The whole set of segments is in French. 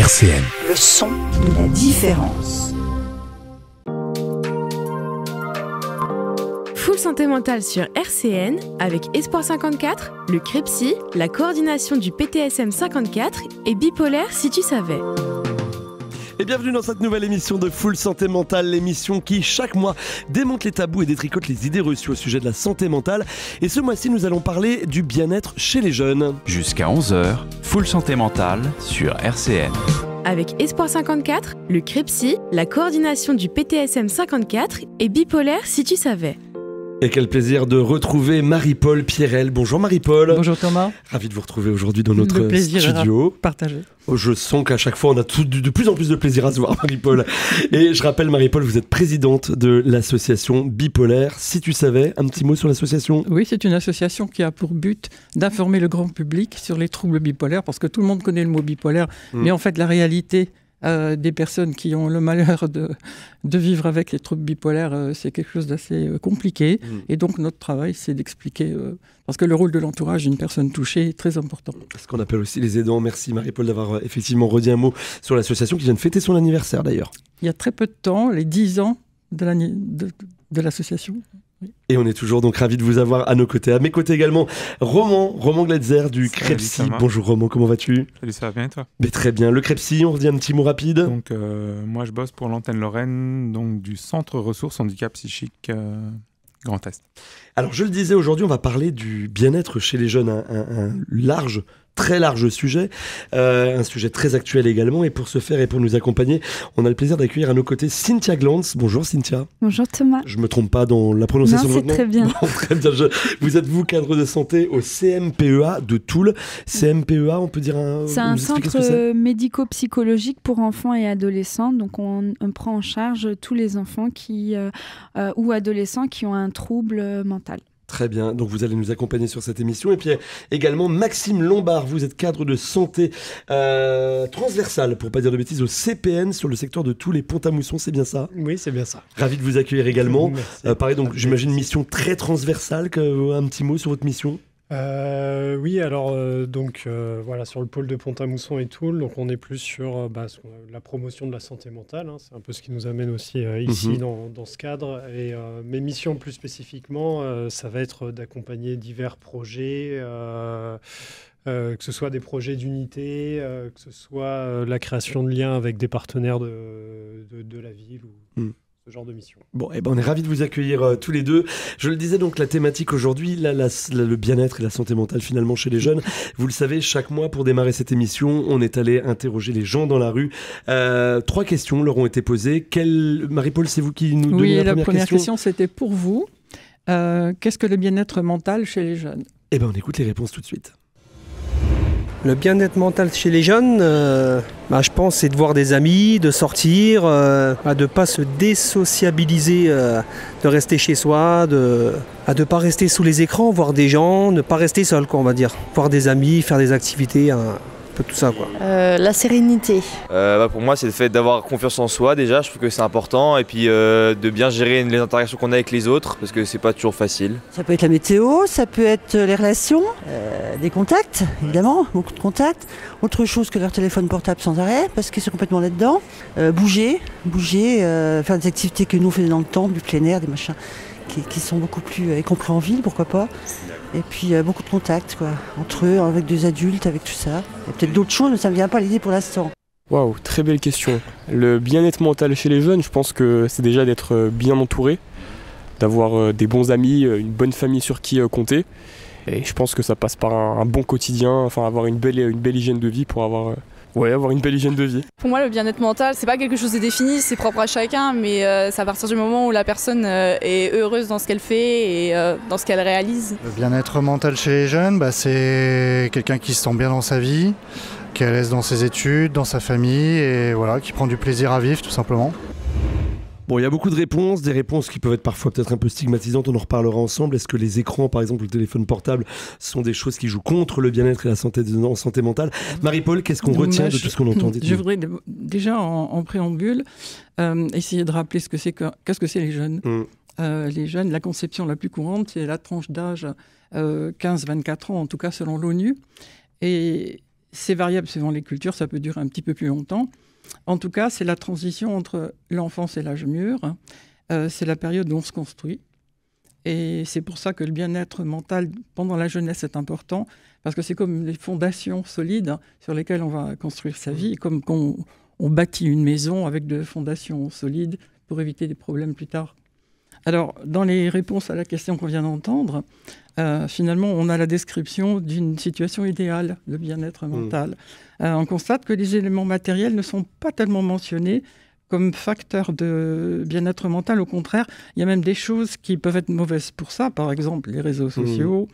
RCN. Le son de la différence. Full santé mentale sur RCN avec Espoir 54, le CREPSI, la coordination du PTSM 54 et Bipolaire si tu savais. Et bienvenue dans cette nouvelle émission de Full Santé Mentale, l'émission qui, chaque mois, démonte les tabous et détricote les idées reçues au sujet de la santé mentale. Et ce mois-ci, nous allons parler du bien-être chez les jeunes. Jusqu'à 11h, Full Santé Mentale sur RCN. Avec Espoir 54, le CREPSI, la coordination du PTSM 54 et Bipolaire si tu savais. Et quel plaisir de retrouver Marie-Paul Pierrel. Bonjour Marie-Paul. Bonjour Thomas. Ravi de vous retrouver aujourd'hui dans notre studio. Partagé. Je sens qu'à chaque fois on a de plus en plus de plaisir à se voir, Marie-Paul. Et je rappelle, Marie-Paul, vous êtes présidente de l'association Bipolaire. Si tu savais, un petit mot sur l'association ? Oui, c'est une association qui a pour but d'informer le grand public sur les troubles bipolaires, parce que tout le monde connaît le mot bipolaire, mais en fait la réalité des personnes qui ont le malheur de vivre avec les troubles bipolaires, c'est quelque chose d'assez compliqué. Et donc notre travail, c'est d'expliquer, parce que le rôle de l'entourage d'une personne touchée est très important. Ce qu'on appelle aussi les aidants. Merci Marie-Paul d'avoir effectivement redit un mot sur l'association qui vient de fêter son anniversaire d'ailleurs. Il y a très peu de temps, les 10 ans de l'association. Oui. Et on est toujours donc ravis de vous avoir à nos côtés. À mes côtés également, Roman Gletzer du CREPSI. Bonjour Roman, comment vas-tu ? Salut, ça va bien et toi ? Mais très bien. Le CREPSI, on redit un petit mot rapide. Donc moi je bosse pour l'antenne Lorraine, donc du Centre Ressources Handicap Psychique Grand Est. Alors je le disais, aujourd'hui on va parler du bien-être chez les jeunes, un très large sujet, un sujet très actuel également. Et pour ce faire et pour nous accompagner, on a le plaisir d'accueillir à nos côtés Cynthia Glantz. Bonjour Cynthia. Bonjour Thomas. Je me trompe pas dans la prononciation de votre nom ? Non, c'est très bien. Bon, très bien. Vous êtes cadre de santé au CMPEA de Toul. CMPEA, on peut dire c'est un centre médico-psychologique pour enfants et adolescents. Donc on prend en charge tous les enfants ou adolescents qui ont un trouble mental. Très bien, donc vous allez nous accompagner sur cette émission. Et puis également Maxime Lombard, vous êtes cadre de santé transversale, pour pas dire de bêtises, au CPN sur le secteur de Toul et Pont-à-Mousson, c'est bien ça ? Oui, c'est bien ça. Ravi de vous accueillir également. Pareil, donc Merci. j'imagine une mission très transversale. Un petit mot sur votre mission ? Oui, alors voilà, sur le pôle de Pont-à-Mousson et Toul, donc on est plus sur la promotion de la santé mentale, hein, c'est un peu ce qui nous amène aussi ici dans ce cadre. Et mes missions plus spécifiquement, ça va être d'accompagner divers projets, que ce soit des projets d'unité, que ce soit la création de liens avec des partenaires de la ville ou genre de mission. Bon, on est ravis de vous accueillir tous les deux. Je le disais, donc la thématique aujourd'hui, le bien-être et la santé mentale finalement chez les jeunes. Vous le savez, chaque mois pour démarrer cette émission, on est allé interroger les gens dans la rue. 3 questions leur ont été posées. Marie-Paul, c'est vous qui nous donnez la première question. C'était pour vous. Qu'est-ce que le bien-être mental chez les jeunes ? On écoute les réponses tout de suite. Le bien-être mental chez les jeunes, je pense, c'est de voir des amis, de sortir, de ne pas se désociabiliser, de rester chez soi, de ne pas rester sous les écrans, voir des gens, ne pas rester seul, on va dire. Voir des amis, faire des activités, un peu tout ça, quoi. La sérénité. Pour moi, c'est le fait d'avoir confiance en soi, déjà, je trouve que c'est important, et puis de bien gérer les interactions qu'on a avec les autres, parce que c'est pas toujours facile. Ça peut être la météo, ça peut être les relations, des contacts, évidemment, beaucoup de contacts. Autre chose que leur téléphone portable sans arrêt, parce qu'ils sont complètement là-dedans. Bouger, faire des activités que nous on faisait dans le temps, du plein air, des machins qui sont beaucoup plus compris en ville, pourquoi pas. Et puis beaucoup de contacts, quoi, entre eux, avec des adultes, avec tout ça. Il y a peut-être d'autres choses, mais ça ne me vient pas à l'idée pour l'instant. Waouh, très belle question. Le bien-être mental chez les jeunes, je pense que c'est déjà d'être bien entouré, d'avoir des bons amis, une bonne famille sur qui compter. Et je pense que ça passe par un bon quotidien, enfin avoir une belle hygiène de vie pour avoir une belle hygiène de vie. Pour moi, le bien-être mental, c'est pas quelque chose de défini, c'est propre à chacun, mais c'est à partir du moment où la personne est heureuse dans ce qu'elle fait et dans ce qu'elle réalise. Le bien-être mental chez les jeunes, c'est quelqu'un qui se sent bien dans sa vie, qui est à l'aise dans ses études, dans sa famille, et voilà, qui prend du plaisir à vivre, tout simplement. Bon, il y a beaucoup de réponses, des réponses qui peuvent être parfois peut-être un peu stigmatisantes, on en reparlera ensemble. Est-ce que les écrans, par exemple, le téléphone portable, sont des choses qui jouent contre le bien-être et la santé mentale ? Marie-Paul, qu'est-ce qu'on retient de tout ce qu'on entend ? Je voudrais déjà en préambule essayer de rappeler qu'est-ce que c'est les jeunes. Les jeunes, la conception la plus courante, c'est la tranche d'âge 15-24 ans, en tout cas selon l'ONU. Et c'est variable selon les cultures, ça peut durer un petit peu plus longtemps. En tout cas, c'est la transition entre l'enfance et l'âge mûr. C'est la période où on se construit. Et c'est pour ça que le bien-être mental pendant la jeunesse est important, parce que c'est comme les fondations solides sur lesquelles on va construire sa vie, comme quand on bâtit une maison avec de fondations solides pour éviter des problèmes plus tard. Alors, dans les réponses à la question qu'on vient d'entendre, finalement, on a la description d'une situation idéale, le bien-être mental. On constate que les éléments matériels ne sont pas tellement mentionnés comme facteur de bien-être mental. Au contraire, il y a même des choses qui peuvent être mauvaises pour ça. Par exemple, les réseaux sociaux,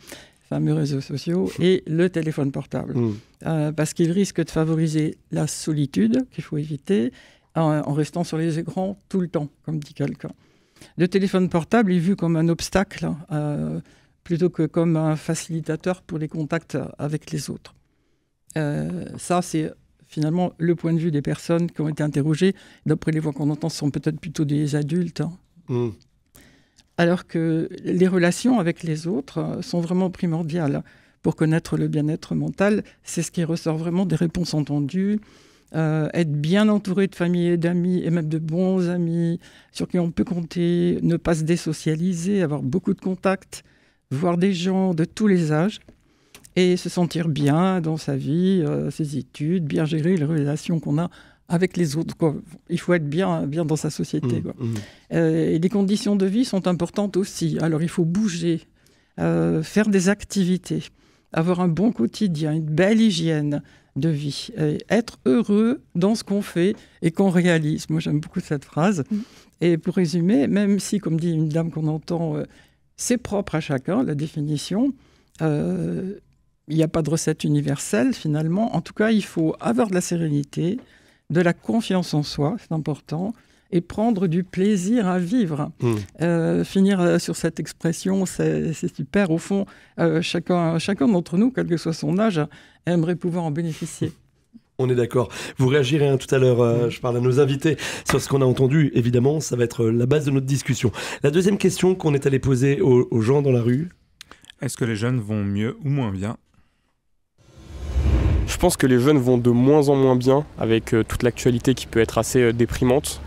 fameux réseaux sociaux, et le téléphone portable. Parce qu'ils risquent de favoriser la solitude, qu'il faut éviter, en restant sur les écrans tout le temps, comme dit quelqu'un. Le téléphone portable est vu comme un obstacle, plutôt que comme un facilitateur pour les contacts avec les autres. Ça, c'est finalement le point de vue des personnes qui ont été interrogées. D'après les voix qu'on entend, ce sont peut-être plutôt des adultes. Alors que les relations avec les autres sont vraiment primordiales pour connaître le bien-être mental. C'est ce qui ressort vraiment des réponses entendues. Être bien entouré de famille et d'amis, et même de bons amis sur qui on peut compter, ne pas se désocialiser, avoir beaucoup de contacts, voir des gens de tous les âges et se sentir bien dans sa vie, ses études, bien gérer les relations qu'on a avec les autres, quoi. Il faut être bien dans sa société, quoi. Et les conditions de vie sont importantes aussi. Alors il faut bouger, faire des activités, avoir un bon quotidien, une belle hygiène de vie, être heureux dans ce qu'on fait et qu'on réalise. Moi, j'aime beaucoup cette phrase. Et pour résumer, même si, comme dit une dame qu'on entend, c'est propre à chacun, la définition, il n'y a pas de recette universelle, finalement. En tout cas, il faut avoir de la sérénité, de la confiance en soi, c'est important, et prendre du plaisir à vivre. Finir sur cette expression, c'est super. Au fond, chacun d'entre nous, quel que soit son âge, aimerait pouvoir en bénéficier. On est d'accord. Vous réagirez tout à l'heure, je parle à nos invités, sur ce qu'on a entendu. Évidemment, ça va être la base de notre discussion. La deuxième question qu'on est allé poser aux gens dans la rue. Est-ce que les jeunes vont mieux ou moins bien ? Je pense que les jeunes vont de moins en moins bien, avec toute l'actualité qui peut être assez déprimante.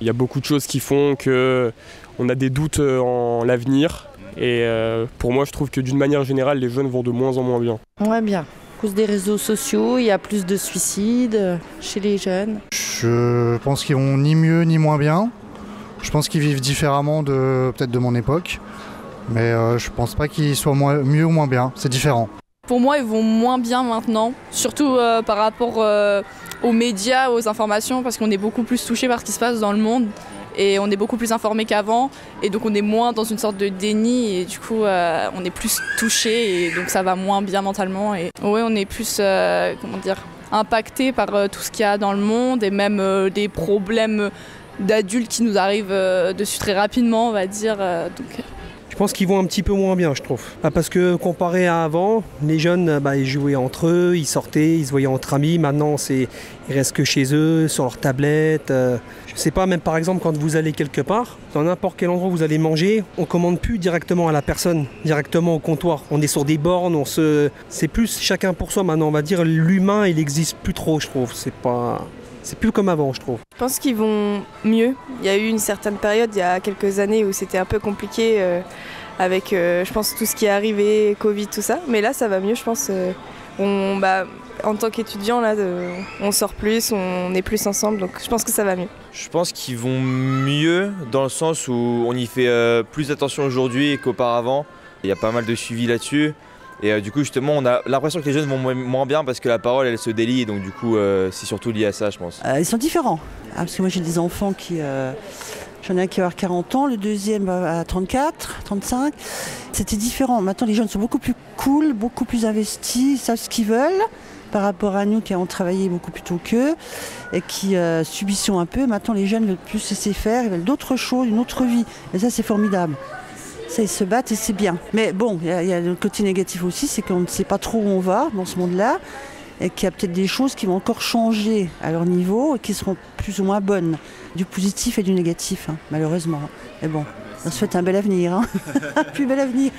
Il y a beaucoup de choses qui font qu'on a des doutes en l'avenir. Et pour moi, je trouve que d'une manière générale, les jeunes vont de moins en moins bien. Moins bien. À cause des réseaux sociaux, il y a plus de suicides chez les jeunes. Je pense qu'ils vont ni mieux ni moins bien. Je pense qu'ils vivent différemment peut-être de mon époque. Mais je pense pas qu'ils soient mieux ou moins bien. C'est différent. Pour moi, ils vont moins bien maintenant, surtout par rapport aux médias, aux informations, parce qu'on est beaucoup plus touché par ce qui se passe dans le monde et on est beaucoup plus informé qu'avant, et donc on est moins dans une sorte de déni et du coup on est plus touché et donc ça va moins bien mentalement. Et ouais, on est plus impacté par tout ce qu'il y a dans le monde et même des problèmes d'adultes qui nous arrivent dessus très rapidement, on va dire. Je pense qu'ils vont un petit peu moins bien, je trouve. Parce que comparé à avant, les jeunes, ils jouaient entre eux, ils sortaient, ils se voyaient entre amis. Maintenant, ils restent que chez eux, sur leur tablette. Je sais pas, même par exemple, quand vous allez quelque part, dans n'importe quel endroit où vous allez manger, on commande plus directement à la personne, directement au comptoir. On est sur des bornes, c'est plus chacun pour soi maintenant. On va dire l'humain, il n'existe plus trop, je trouve. C'est plus comme avant, je trouve. Je pense qu'ils vont mieux. Il y a eu une certaine période, il y a quelques années, où c'était un peu compliqué avec, je pense, tout ce qui est arrivé, Covid, tout ça. Mais là, ça va mieux, je pense. En tant qu'étudiant, là, on sort plus, on est plus ensemble, donc je pense que ça va mieux. Je pense qu'ils vont mieux dans le sens où on y fait plus attention aujourd'hui qu'auparavant. Il y a pas mal de suivi là-dessus. Et du coup, justement, on a l'impression que les jeunes vont moins bien parce que la parole, elle se délie. Et donc, du coup, c'est surtout lié à ça, je pense. Ils sont différents. Parce que moi, j'ai des enfants qui... J'en ai un qui va avoir 40 ans, le deuxième à 34, 35. C'était différent. Maintenant, les jeunes sont beaucoup plus cool, beaucoup plus investis, ils savent ce qu'ils veulent par rapport à nous qui avons travaillé beaucoup plus tôt qu'eux et qui subissons un peu. Maintenant, les jeunes veulent plus se laisser faire, ils veulent d'autres choses, une autre vie. Et ça, c'est formidable. Ça, ils se battent et c'est bien. Mais bon, il y a le côté négatif aussi, c'est qu'on ne sait pas trop où on va dans ce monde-là et qu'il y a peut-être des choses qui vont encore changer à leur niveau et qui seront plus ou moins bonnes. Du positif et du négatif, malheureusement. Mais bon, on se souhaite un bel avenir. Plus bel avenir.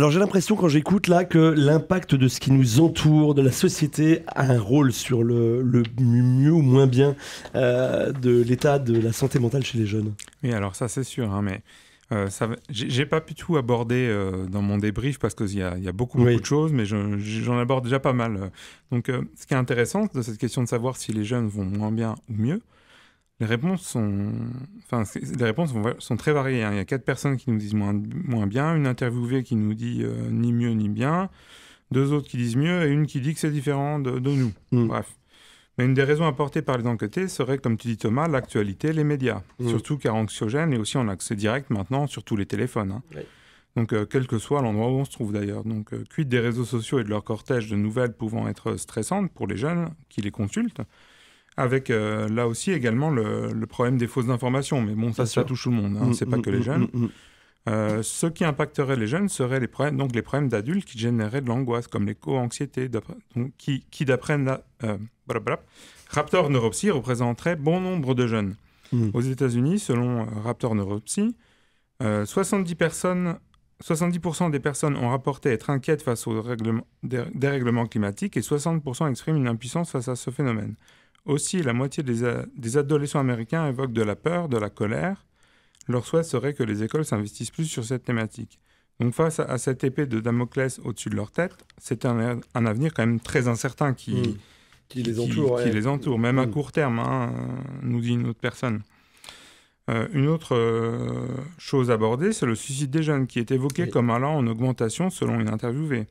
Alors j'ai l'impression quand j'écoute là que l'impact de ce qui nous entoure, de la société, a un rôle sur le mieux ou moins bien de l'état de la santé mentale chez les jeunes. Oui, alors ça c'est sûr, hein, mais j'ai pas pu tout aborder dans mon débrief parce qu'il y a beaucoup de choses, mais j'en aborde déjà pas mal. Donc ce qui est intéressant de cette question de savoir si les jeunes vont moins bien ou mieux, les réponses sont très variées. Hein. Il y a 4 personnes qui nous disent moins bien, une interviewée qui nous dit ni mieux ni bien, 2 autres qui disent mieux et une qui dit que c'est différent de nous. Bref. Mais une des raisons apportées par les enquêtés serait, comme tu dis Thomas, l'actualité, les médias. Surtout car anxiogène et aussi en accès direct maintenant sur tous les téléphones. Hein. Oui. Donc quel que soit l'endroit où on se trouve d'ailleurs. Donc quid des réseaux sociaux et de leur cortège de nouvelles pouvant être stressantes pour les jeunes qui les consultent. Avec là aussi également le problème des fausses informations. Mais bon, ça touche tout le monde, hein. C'est pas que les jeunes. Ce qui impacterait les jeunes seraient les problèmes d'adultes qui généreraient de l'angoisse, comme l'éco-anxiété, qui d'après Raptor Neuropsy représenterait bon nombre de jeunes. Aux États-Unis, selon Raptor Neuropsy, 70% des personnes ont rapporté être inquiètes face aux dérèglements climatiques et 60% expriment une impuissance face à ce phénomène. Aussi, la moitié des adolescents américains évoquent de la peur, de la colère. Leur souhait serait que les écoles s'investissent plus sur cette thématique. Donc face à cette épée de Damoclès au-dessus de leur tête, c'est un avenir quand même très incertain qui les entoure, même à court terme, hein, nous dit une autre personne. Une autre chose abordée, c'est le suicide des jeunes, qui est évoqué comme allant en augmentation selon une interviewée.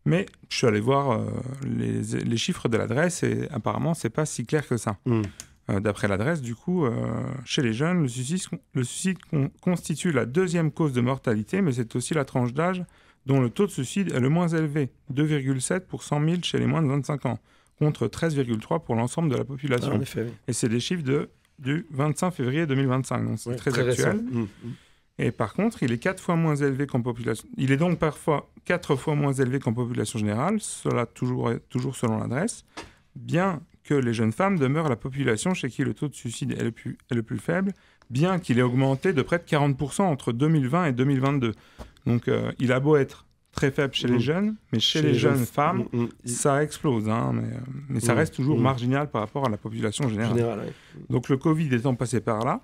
Mais je suis allé voir les chiffres de l'adresse et apparemment, c'est pas si clair que ça. D'après l'adresse, du coup, chez les jeunes, le suicide constitue la 2e cause de mortalité, mais c'est aussi la tranche d'âge dont le taux de suicide est le moins élevé, 2,7 pour 100 000 chez les moins de 25 ans, contre 13,3 pour l'ensemble de la population. Ah, en effet, oui. Et c'est des chiffres du 25 février 2025, donc c'est très actuel. Et par contre, il est 4 fois moins élevé qu'en population. Il est donc parfois 4 fois moins élevé qu'en population générale, cela toujours selon l'adresse, bien que les jeunes femmes demeurent la population chez qui le taux de suicide est le plus faible, bien qu'il ait augmenté de près de 40% entre 2020 et 2022. Donc il a beau être très faible chez les jeunes, mais chez les jeunes femmes, ça explose, hein, mais ça reste toujours marginal par rapport à la population générale. Donc le Covid étant passé par là,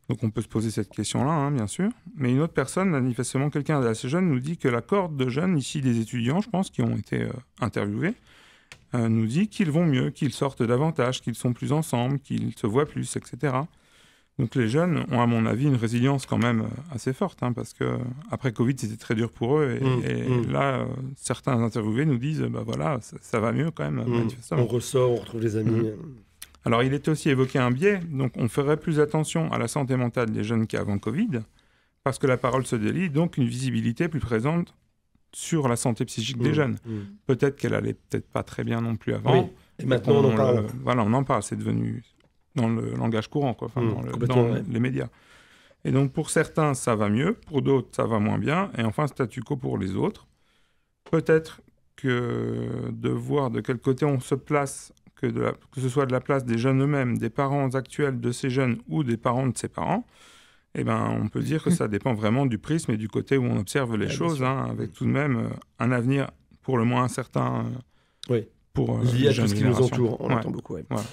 donc on peut se poser cette question-là, hein, bien sûr. Mais une autre personne, manifestement quelqu'un d'assez jeune, nous dit que la cohorte de jeunes, ici des étudiants, je pense, qui ont été interviewés, nous dit qu'ils vont mieux, qu'ils sortent davantage, qu'ils sont plus ensemble, qu'ils se voient plus, etc. Donc les jeunes ont, à mon avis, une résilience quand même assez forte, hein, parce qu'après Covid, c'était très dur pour eux. Et là, certains interviewés nous disent, bah voilà, ça va mieux quand même, manifestement. On ressort, on retrouve les amis. Alors, il était aussi évoqué un biais. Donc, on ferait plus attention à la santé mentale des jeunes qu'avant Covid, parce que la parole se délie, donc une visibilité plus présente sur la santé psychique des jeunes. Peut-être qu'elle allait peut-être pas très bien non plus avant. Oui. Et maintenant, on en parle. Voilà, on en parle. C'est devenu dans le langage courant, quoi, dans les médias. Et donc, pour certains, ça va mieux. Pour d'autres, ça va moins bien. Et enfin, statu quo pour les autres. Peut-être que de voir de quel côté on se place, que ce soit de la place des jeunes eux-mêmes, des parents actuels de ces jeunes ou des parents de ces parents, eh ben, on peut dire que ça dépend vraiment du prisme et du côté où on observe les choses, hein, avec tout de même un avenir pour le moins incertain pour lié à tout ce qui nous entoure. On l'entend beaucoup. Voilà.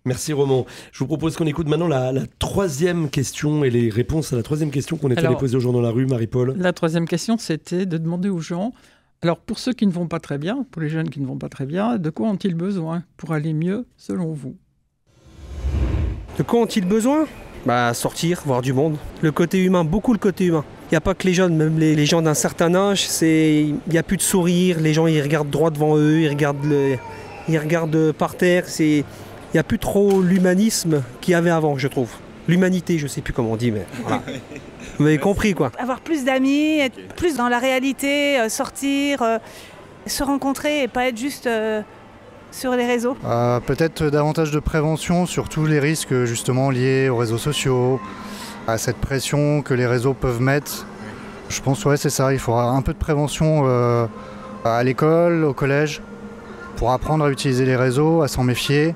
Merci Roman. Je vous propose qu'on écoute maintenant la 3e question et les réponses à la 3e question qu'on est allé poser aux gens dans la rue, Marie-Paul. La 3e question, c'était de demander aux gens, alors pour ceux qui ne vont pas très bien, pour les jeunes qui ne vont pas très bien, de quoi ont-ils besoin pour aller mieux selon vous? De quoi ont-ils besoin? Sortir, voir du monde. Le côté humain, beaucoup le côté humain. Il n'y a pas que les jeunes, même les gens d'un certain âge, il n'y a plus de sourire, les gens ils regardent droit devant eux, ils regardent par terre. Il n'y a plus trop l'humanisme qu'il y avait avant, je trouve. L'humanité, je ne sais plus comment on dit, mais voilà. Vous m'avez compris, quoi. Avoir plus d'amis, être plus dans la réalité, sortir, se rencontrer et pas être juste sur les réseaux. Peut-être davantage de prévention sur tous les risques justement liés aux réseaux sociaux, à cette pression que les réseaux peuvent mettre. Je pense c'est ça, il faudra un peu de prévention à l'école, au collège, pour apprendre à utiliser les réseaux, à s'en méfier,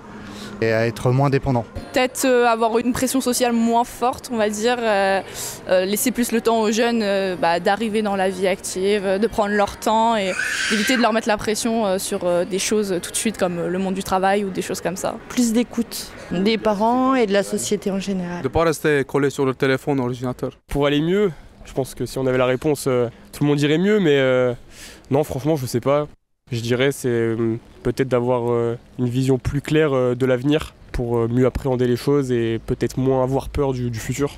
et à être moins dépendant. Peut-être avoir une pression sociale moins forte, on va dire, laisser plus le temps aux jeunes d'arriver dans la vie active, de prendre leur temps et d'éviter de leur mettre la pression sur des choses tout de suite comme le monde du travail ou des choses comme ça. Plus d'écoute des parents et de la société en général. De ne pas rester collé sur le téléphone ou l'ordinateur. Pour aller mieux, je pense que si on avait la réponse, tout le monde dirait mieux, mais non, franchement, je sais pas. Je dirais c'est peut-être d'avoir une vision plus claire de l'avenir pour mieux appréhender les choses et peut-être moins avoir peur du futur.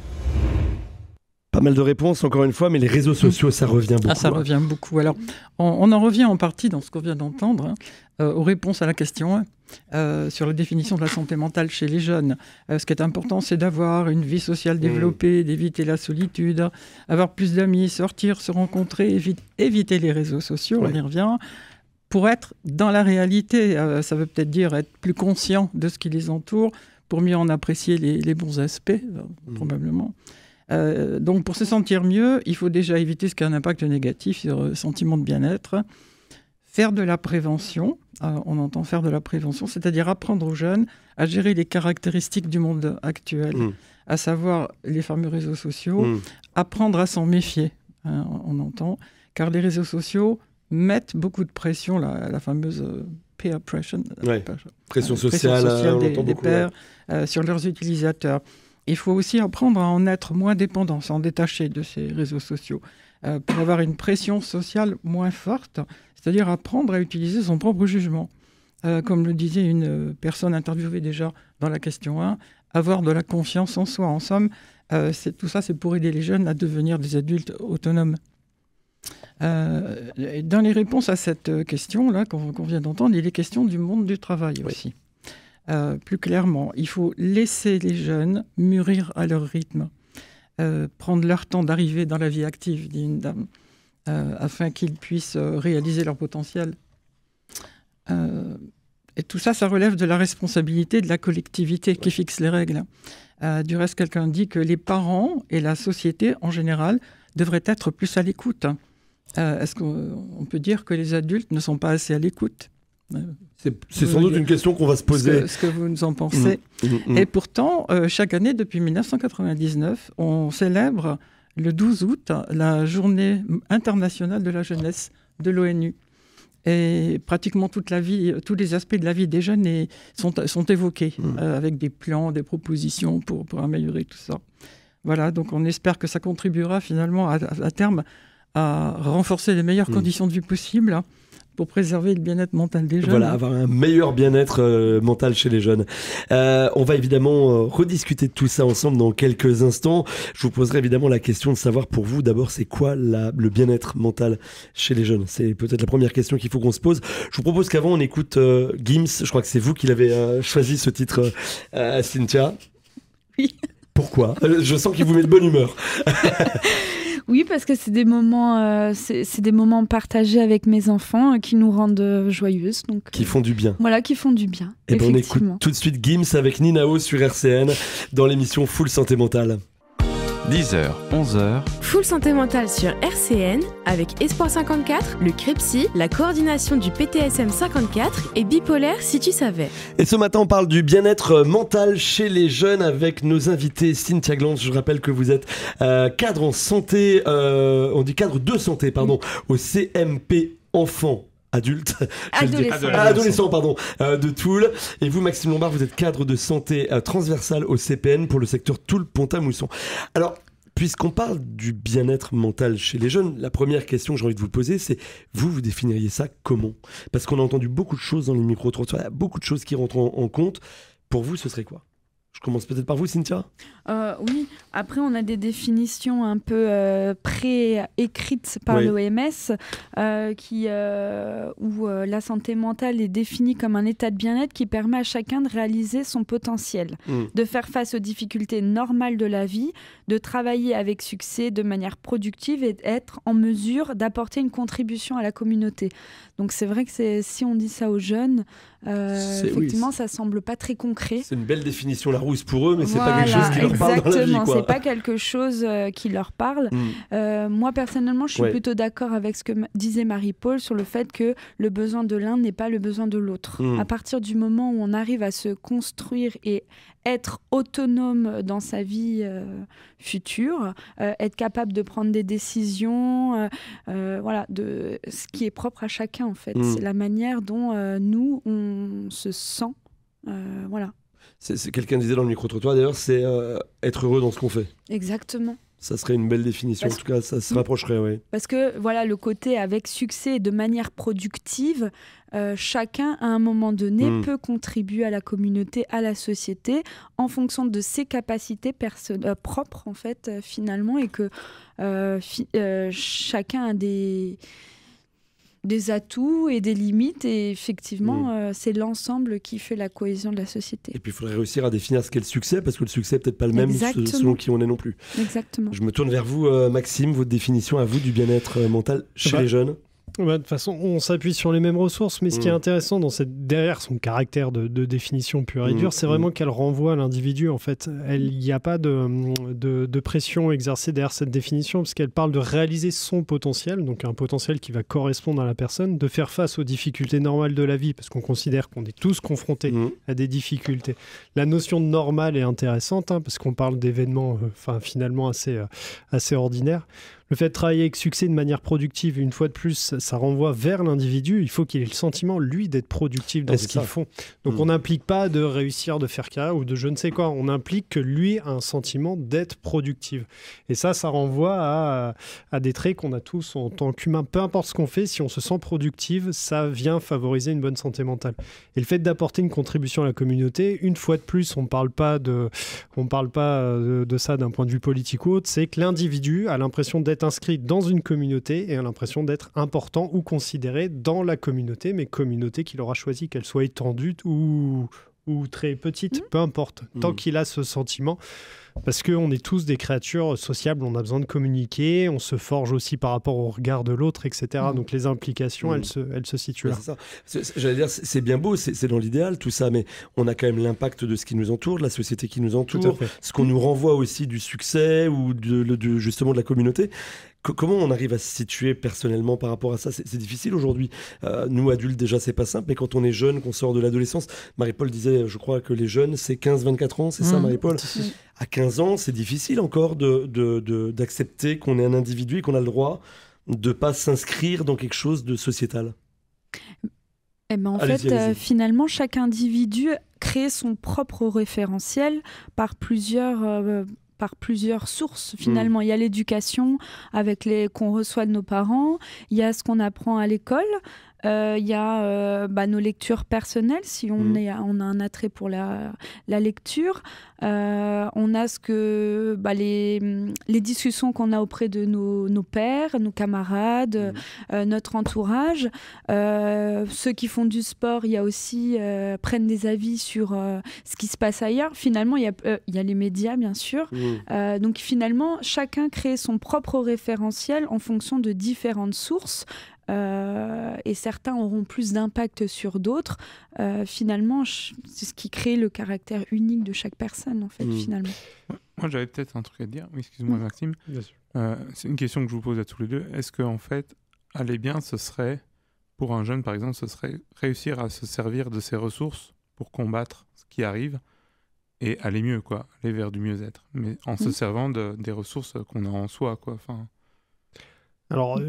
Pas mal de réponses, encore une fois, mais les réseaux sociaux, ça revient beaucoup. Ça revient beaucoup. Alors, on en revient en partie dans ce qu'on vient d'entendre, aux réponses à la question 1, sur la définition de la santé mentale chez les jeunes. Ce qui est important, c'est d'avoir une vie sociale développée, d'éviter la solitude, avoir plus d'amis, sortir, se rencontrer, éviter les réseaux sociaux, on y revient. Pour être dans la réalité, ça veut peut-être dire être plus conscient de ce qui les entoure, pour mieux en apprécier les bons aspects, probablement. Donc pour se sentir mieux, il faut déjà éviter ce qui a un impact négatif sur le sentiment de bien-être. Faire de la prévention, on entend faire de la prévention, c'est-à-dire apprendre aux jeunes à gérer les caractéristiques du monde actuel, à savoir les fameux réseaux sociaux, apprendre à s'en méfier, on entend, car les réseaux sociaux mettent beaucoup de pression, la fameuse peer pressure, pression sociale des pairs sur leurs utilisateurs. Il faut aussi apprendre à en être moins dépendant, s'en détacher de ces réseaux sociaux, pour avoir une pression sociale moins forte, c'est-à-dire apprendre à utiliser son propre jugement. Comme le disait une personne interviewée déjà dans la question 1, avoir de la confiance en soi. En somme, tout ça, c'est pour aider les jeunes à devenir des adultes autonomes. Dans les réponses à cette question-là qu'on vient d'entendre, il est question du monde du travail aussi. Plus clairement, il faut laisser les jeunes mûrir à leur rythme, prendre leur temps d'arriver dans la vie active, dit une dame, afin qu'ils puissent réaliser leur potentiel. Et tout ça, ça relève de la responsabilité de la collectivité qui fixe les règles. Du reste, quelqu'un dit que les parents et la société en général devraient être plus à l'écoute. Est-ce qu'on peut dire que les adultes ne sont pas assez à l'écoute ? C'est sans doute une question qu'on va se poser. Ce que vous nous en pensez. Et pourtant, chaque année, depuis 1999, on célèbre le 12 août la journée internationale de la jeunesse de l'ONU. Et pratiquement toute la vie, tous les aspects de la vie des jeunes sont évoqués, avec des plans, des propositions pour améliorer tout ça. Voilà, donc on espère que ça contribuera finalement à terme à renforcer les meilleures conditions de vie possibles pour préserver le bien-être mental des jeunes. Voilà, avoir un meilleur bien-être mental chez les jeunes. On va évidemment rediscuter de tout ça ensemble dans quelques instants. Je vous poserai évidemment la question de savoir pour vous, d'abord, c'est quoi le bien-être mental chez les jeunes ? C'est peut-être la première question qu'il faut qu'on se pose. Je vous propose qu'avant, on écoute Gims. Je crois que c'est vous qui l'avez choisi, ce titre, Cynthia. Oui. Pourquoi ? Je sens qu'il vous met de bonne humeur. Oui, parce que c'est des moments partagés avec mes enfants qui nous rendent joyeuses. Donc, qui font du bien. Voilà, qui font du bien. Et bien on écoute tout de suite Gims avec Ninao sur RCN dans l'émission Full Santé Mentale. 10h, 11h. Full Santé Mentale sur RCN avec Espoir 54, le CREPSI, la coordination du PTSM 54 et Bipolaire si tu savais. Et ce matin, on parle du bien-être mental chez les jeunes avec nos invités. Cynthia Glanz, je rappelle que vous êtes cadre en santé, on dit cadre de santé, pardon, au CMP Enfants. Adolescent, de Toul. Et vous, Maxime Lombard, vous êtes cadre de santé transversale au CPN pour le secteur Toul-Pont-à-Mousson. Alors, puisqu'on parle du bien-être mental chez les jeunes, la première question que j'ai envie de vous poser, c'est vous définiriez ça comment ? Parce qu'on a entendu beaucoup de choses dans les micro-trottoirs, il y a beaucoup de choses qui rentrent en compte. Pour vous, ce serait quoi ? Je commence peut-être par vous, Cynthia. Oui, après on a des définitions un peu pré-écrites par l'OMS où la santé mentale est définie comme un état de bien-être qui permet à chacun de réaliser son potentiel, de faire face aux difficultés normales de la vie, de travailler avec succès de manière productive et d'être en mesure d'apporter une contribution à la communauté. Donc c'est vrai que si on dit ça aux jeunes, effectivement ça semble pas très concret. C'est une belle définition, la Larousse pour eux, mais c'est pas quelque chose qui leur parle dans la vie. Exactement, c'est pas quelque chose qui leur parle. Moi, personnellement, je suis plutôt d'accord avec ce que disait Marie-Paul sur le fait que le besoin de l'un n'est pas le besoin de l'autre. À partir du moment où on arrive à se construire et être autonome dans sa vie future, être capable de prendre des décisions, de ce qui est propre à chacun en fait. C'est la manière dont nous, on se sent. Voilà. C'est quelqu'un disait dans le micro-trottoir d'ailleurs, c'est être heureux dans ce qu'on fait. Exactement. Ça serait une belle définition, en tout cas ça se rapprocherait, oui. Parce que voilà, le côté avec succès et de manière productive, chacun à un moment donné peut contribuer à la communauté, à la société, en fonction de ses capacités propres en fait, finalement, et que chacun a des atouts et des limites, et effectivement c'est l'ensemble qui fait la cohésion de la société. Et puis il faudrait réussir à définir ce qu'est le succès, parce que le succès n'est peut-être pas le même selon qui on est non plus. Exactement. Je me tourne vers vous, Maxime, votre définition à vous du bien-être mental chez les jeunes. De toute façon, on s'appuie sur les mêmes ressources, mais ce qui est intéressant derrière son caractère de définition pure et dure, c'est vraiment qu'elle renvoie à l'individu. En fait, il n'y a pas de pression exercée derrière cette définition, parce qu'elle parle de réaliser son potentiel, donc un potentiel qui va correspondre à la personne, de faire face aux difficultés normales de la vie, parce qu'on considère qu'on est tous confrontés à des difficultés. La notion de normal est intéressante, parce qu'on parle d'événements finalement assez ordinaires. Le fait de travailler avec succès de manière productive, une fois de plus, ça renvoie vers l'individu. Il faut qu'il ait le sentiment, lui, d'être productif dans ce qu'ils font. Donc on n'implique pas de réussir, de faire carrière ou de je ne sais quoi. On implique que lui a un sentiment d'être productif. Et ça renvoie à des traits qu'on a tous en tant qu'humain. Peu importe ce qu'on fait, si on se sent productif, ça vient favoriser une bonne santé mentale. Et le fait d'apporter une contribution à la communauté, une fois de plus, on ne parle pas de ça d'un point de vue politique ou autre, c'est que l'individu a l'impression d'être inscrit dans une communauté et a l'impression d'être important ou considéré dans la communauté, mais communauté qu'il aura choisi, qu'elle soit étendue ou très petite, peu importe, tant qu'il a ce sentiment. Parce qu'on est tous des créatures sociables, on a besoin de communiquer, on se forge aussi par rapport au regard de l'autre, etc. Donc les implications, elles se situent là. C'est ça. J'allais dire, c'est bien beau, c'est dans l'idéal tout ça, mais on a quand même l'impact de ce qui nous entoure, de la société qui nous entoure, ce qu'on nous renvoie aussi du succès ou justement de la communauté. Comment on arrive à se situer personnellement par rapport à ça? C'est difficile aujourd'hui. Nous, adultes, déjà, c'est pas simple, mais quand on est jeune, qu'on sort de l'adolescence, Marie-Paul disait, je crois que les jeunes, c'est 15-24 ans, c'est ça, Marie-Paul? À 15 ans, c'est difficile encore d'accepter qu'on est un individu et qu'on a le droit de ne pas s'inscrire dans quelque chose de sociétal. En fait, finalement, chaque individu crée son propre référentiel par plusieurs sources finalement. Il y a l'éducation qu'on reçoit de nos parents, il y a ce qu'on apprend à l'école, il y a nos lectures personnelles si on a un attrait pour la lecture, on a les discussions qu'on a auprès de nos pères, nos camarades, notre entourage, ceux qui font du sport, il y a aussi prennent des avis sur ce qui se passe ailleurs. Finalement, il y a les médias bien sûr. Donc finalement, chacun crée son propre référentiel en fonction de différentes sources. Et certains auront plus d'impact sur d'autres. Finalement, c'est ce qui crée le caractère unique de chaque personne, en fait, finalement. Moi, j'avais peut-être un truc à te dire. Oui, excuse-moi, Maxime. Bien sûr. C'est une question que je vous pose à tous les deux. Est-ce qu'en fait, aller bien, ce serait, pour un jeune, par exemple, ce serait réussir à se servir de ses ressources pour combattre ce qui arrive et aller mieux, quoi, aller vers du mieux-être, mais en se servant des ressources qu'on a en soi, quoi. Enfin... Alors,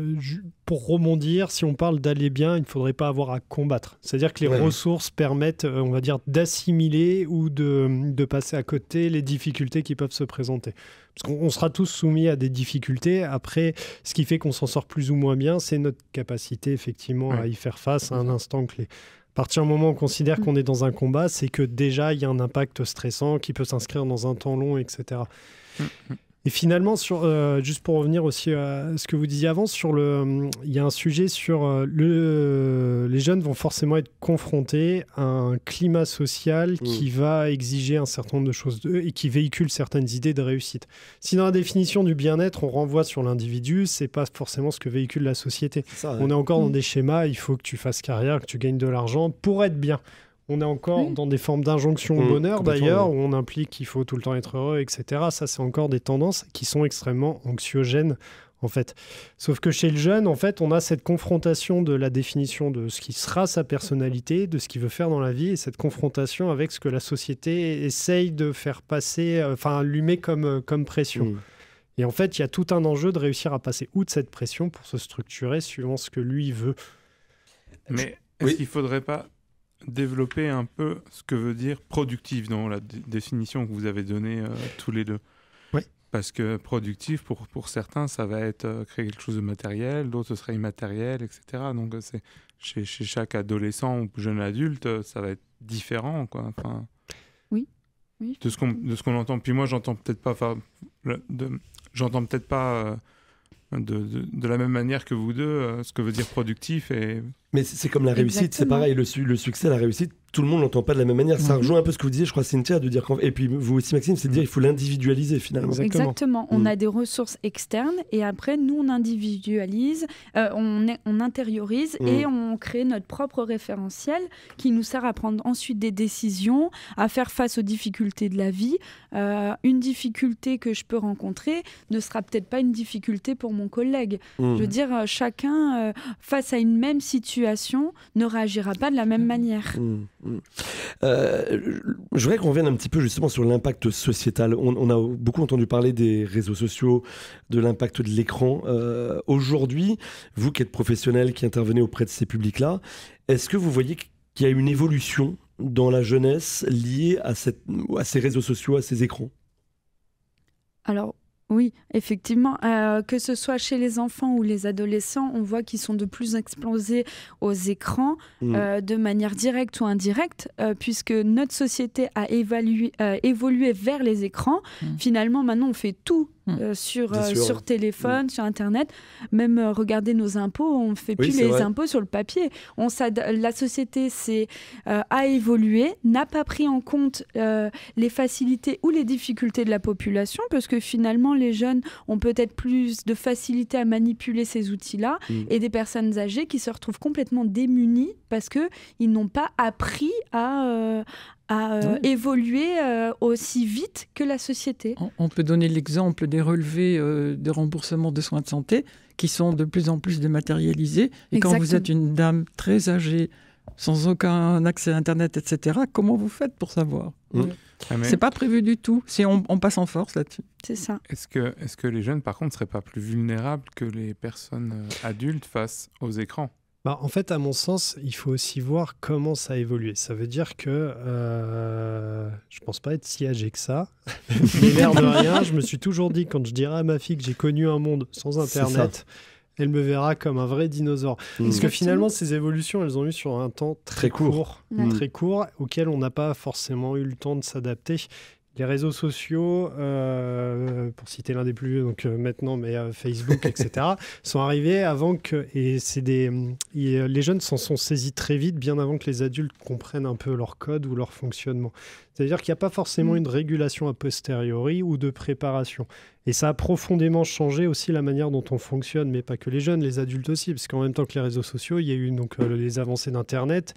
pour rebondir, si on parle d'aller bien, il ne faudrait pas avoir à combattre. C'est-à-dire que les ressources permettent, on va dire, d'assimiler ou de passer à côté les difficultés qui peuvent se présenter. Parce qu'on sera tous soumis à des difficultés. Après, ce qui fait qu'on s'en sort plus ou moins bien, c'est notre capacité, effectivement, à y faire face à un instant clé. À partir du moment où on considère qu'on est dans un combat, c'est que déjà, il y a un impact stressant qui peut s'inscrire dans un temps long, etc. Et finalement, juste pour revenir aussi à ce que vous disiez avant, il y a un sujet sur les jeunes vont forcément être confrontés à un climat social qui va exiger un certain nombre de choses d'eux et qui véhicule certaines idées de réussite. Si dans la définition du bien-être, on renvoie sur l'individu, c'est pas forcément ce que véhicule la société. On est encore dans des schémas, il faut que tu fasses carrière, que tu gagnes de l'argent pour être bien. On est encore dans des formes d'injonction au bonheur, d'ailleurs, où on implique qu'il faut tout le temps être heureux, etc. Ça, c'est encore des tendances qui sont extrêmement anxiogènes, en fait. Sauf que chez le jeune, en fait, on a cette confrontation de la définition de ce qui sera sa personnalité, de ce qu'il veut faire dans la vie, et cette confrontation avec ce que la société essaye de faire passer, lui met comme pression. Et en fait, il y a tout un enjeu de réussir à passer outre cette pression pour se structurer suivant ce que lui veut. Mais est-ce qu'il ne faudrait pas développer un peu ce que veut dire productif dans la définition que vous avez donnée tous les deux? Oui. Parce que productif, pour certains, ça va être créer quelque chose de matériel, d'autres, ce serait immatériel, etc. Donc, chez chaque adolescent ou jeune adulte, ça va être différent, quoi. Enfin, oui. De ce qu'on entend. Puis moi, j'entends peut-être pas de la même manière que vous deux ce que veut dire productif. Mais c'est comme la réussite, c'est pareil, le succès, la réussite, tout le monde l'entend pas de la même manière. Ça rejoint un peu ce que vous disiez, je crois, Cynthia, de dire et puis vous aussi, Maxime, c'est de dire qu'il faut l'individualiser finalement. Exactement. On a des ressources externes et après, nous, on individualise, on intériorise et on crée notre propre référentiel qui nous sert à prendre ensuite des décisions, à faire face aux difficultés de la vie. Une difficulté que je peux rencontrer ne sera peut-être pas une difficulté pour mon collègue. Je veux dire, chacun, face à une même situation, ne réagira pas de la même manière. Je voudrais qu'on revienne un petit peu justement sur l'impact sociétal. On a beaucoup entendu parler des réseaux sociaux, de l'impact de l'écran. Aujourd'hui, vous qui êtes professionnel, qui intervenez auprès de ces publics-là, est-ce que vous voyez qu'il y a une évolution dans la jeunesse liée à ces réseaux sociaux, à ces écrans? Alors, oui, effectivement, que ce soit chez les enfants ou les adolescents, on voit qu'ils sont de plus exposés aux écrans de manière directe ou indirecte, puisque notre société a évolué vers les écrans. Finalement, maintenant, on fait tout sur téléphone, sur Internet. Même regarder nos impôts, on ne fait plus les impôts sur le papier. La société a évolué, n'a pas pris en compte les facilités ou les difficultés de la population, parce que finalement, les jeunes ont peut-être plus de facilité à manipuler ces outils-là, et des personnes âgées qui se retrouvent complètement démunies parce qu'ils n'ont pas appris à évoluer aussi vite que la société. On peut donner l'exemple des relevés de remboursement de soins de santé qui sont de plus en plus dématérialisés. Et quand vous êtes une dame très âgée, sans aucun accès à Internet, etc., comment vous faites pour savoir? C'est pas prévu du tout. On passe en force là-dessus. C'est ça. Est-ce que les jeunes, par contre, ne seraient pas plus vulnérables que les personnes adultes face aux écrans? En fait, à mon sens, il faut aussi voir comment ça a évolué. Ça veut dire que je pense pas être si âgé que ça. Mais l'air de rien, je me suis toujours dit, quand je dirai à ma fille que j'ai connu un monde sans Internet, elle me verra comme un vrai dinosaure. Parce que finalement, ces évolutions, elles ont eu sur un temps très court, auquel on n'a pas forcément eu le temps de s'adapter. Les réseaux sociaux, pour citer l'un des plus vieux, donc maintenant, mais Facebook, etc., sont arrivés avant que... Et les jeunes s'en sont saisis très vite, bien avant que les adultes comprennent un peu leur code ou leur fonctionnement. C'est-à-dire qu'il n'y a pas forcément une régulation a posteriori ou de préparation. Et ça a profondément changé aussi la manière dont on fonctionne, mais pas que les jeunes, les adultes aussi, parce qu'en même temps que les réseaux sociaux, il y a eu donc les avancées d'Internet,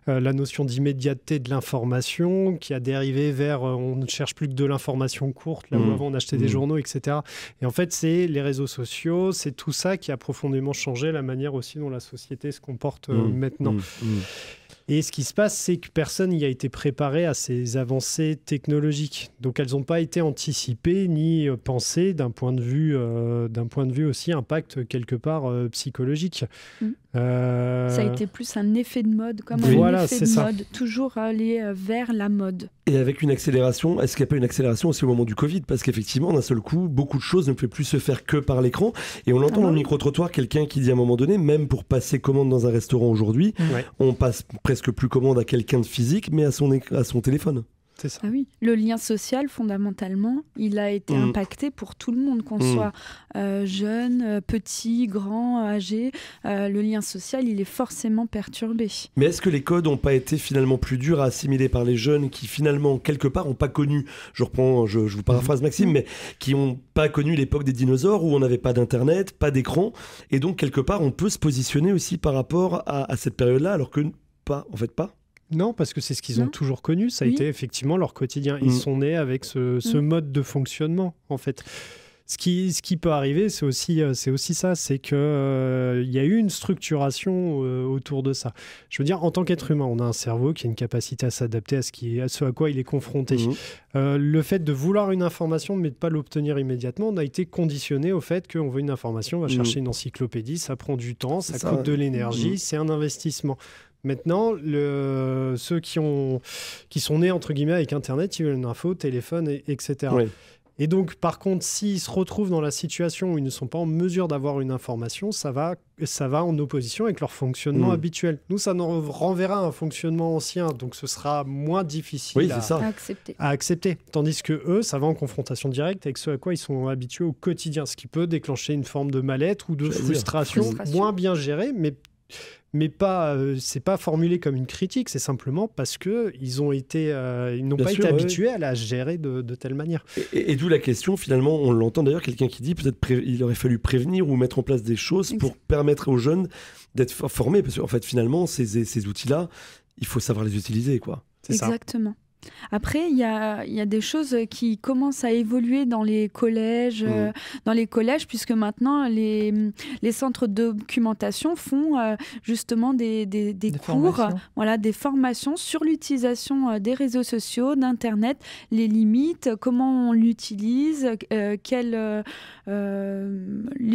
la notion d'immédiateté de l'information qui a dérivé vers on ne cherche plus que de l'information courte, là où avant on achetait des journaux, etc. Et en fait, c'est les réseaux sociaux, c'est tout ça qui a profondément changé la manière aussi dont la société se comporte maintenant. Et ce qui se passe, c'est que personne n'y a été préparé à ces avancées technologiques. Donc, elles n'ont pas été anticipées ni pensées d'un point de vue aussi impact quelque part psychologique. Ça a été plus un effet de mode, comme un effet de mode, toujours aller vers la mode. Et avec une accélération, est-ce qu'il n'y a pas une accélération aussi au moment du Covid? Parce qu'effectivement, d'un seul coup, beaucoup de choses ne peuvent plus se faire que par l'écran. Et on entend dans le micro-trottoir quelqu'un qui dit à un moment donné, même pour passer commande dans un restaurant aujourd'hui, on passe presque plus commande à quelqu'un de physique, mais à son téléphone. C'est ça. Ah oui. Le lien social, fondamentalement, il a été impacté pour tout le monde, qu'on soit jeune, petit, grand, âgé. Le lien social, il est forcément perturbé. Mais est-ce que les codes n'ont pas été finalement plus durs à assimiler par les jeunes qui finalement, quelque part, n'ont pas connu, je vous paraphrase Maxime, mais qui n'ont pas connu l'époque des dinosaures où on n'avait pas d'internet, pas d'écran, et donc quelque part on peut se positionner aussi par rapport à cette période-là, alors que pas, en fait pas. Non, parce que c'est ce qu'ils ont toujours connu. Ça a été effectivement leur quotidien. Ils sont nés avec ce mode de fonctionnement, en fait. Ce qui peut arriver, c'est aussi ça, c'est qu'il y a eu une structuration autour de ça. Je veux dire, en tant qu'être humain, on a un cerveau qui a une capacité à s'adapter à ce à quoi il est confronté. Le fait de vouloir une information, mais de ne pas l'obtenir immédiatement, on a été conditionné au fait qu'on veut une information, on va chercher une encyclopédie, ça prend du temps, ça coûte de l'énergie, c'est un investissement. Maintenant, ceux qui sont nés, entre guillemets, avec Internet, ils veulent une info, téléphone, etc. Oui. Et donc, par contre, s'ils se retrouvent dans la situation où ils ne sont pas en mesure d'avoir une information, ça va en opposition avec leur fonctionnement habituel. Nous, ça nous renverra un fonctionnement ancien, donc ce sera moins difficile à accepter. Tandis que eux, ça va en confrontation directe avec ce à quoi ils sont habitués au quotidien, ce qui peut déclencher une forme de mal-être ou de frustration moins bien gérée, mais pas, c'est pas formulé comme une critique, c'est simplement parce que ils n'ont pas été habitués à la gérer de telle manière. Et d'où la question, finalement, on l'entend d'ailleurs, quelqu'un qui dit peut-être il aurait fallu prévenir ou mettre en place des choses pour permettre aux jeunes d'être formés, parce qu'en fait, finalement, ces outils-là, il faut savoir les utiliser, quoi. Exactement. Après, il y a des choses qui commencent à évoluer dans les collèges, puisque maintenant, les centres de documentation font justement des cours, des formations sur l'utilisation des réseaux sociaux, d'Internet, les limites, comment on l'utilise, les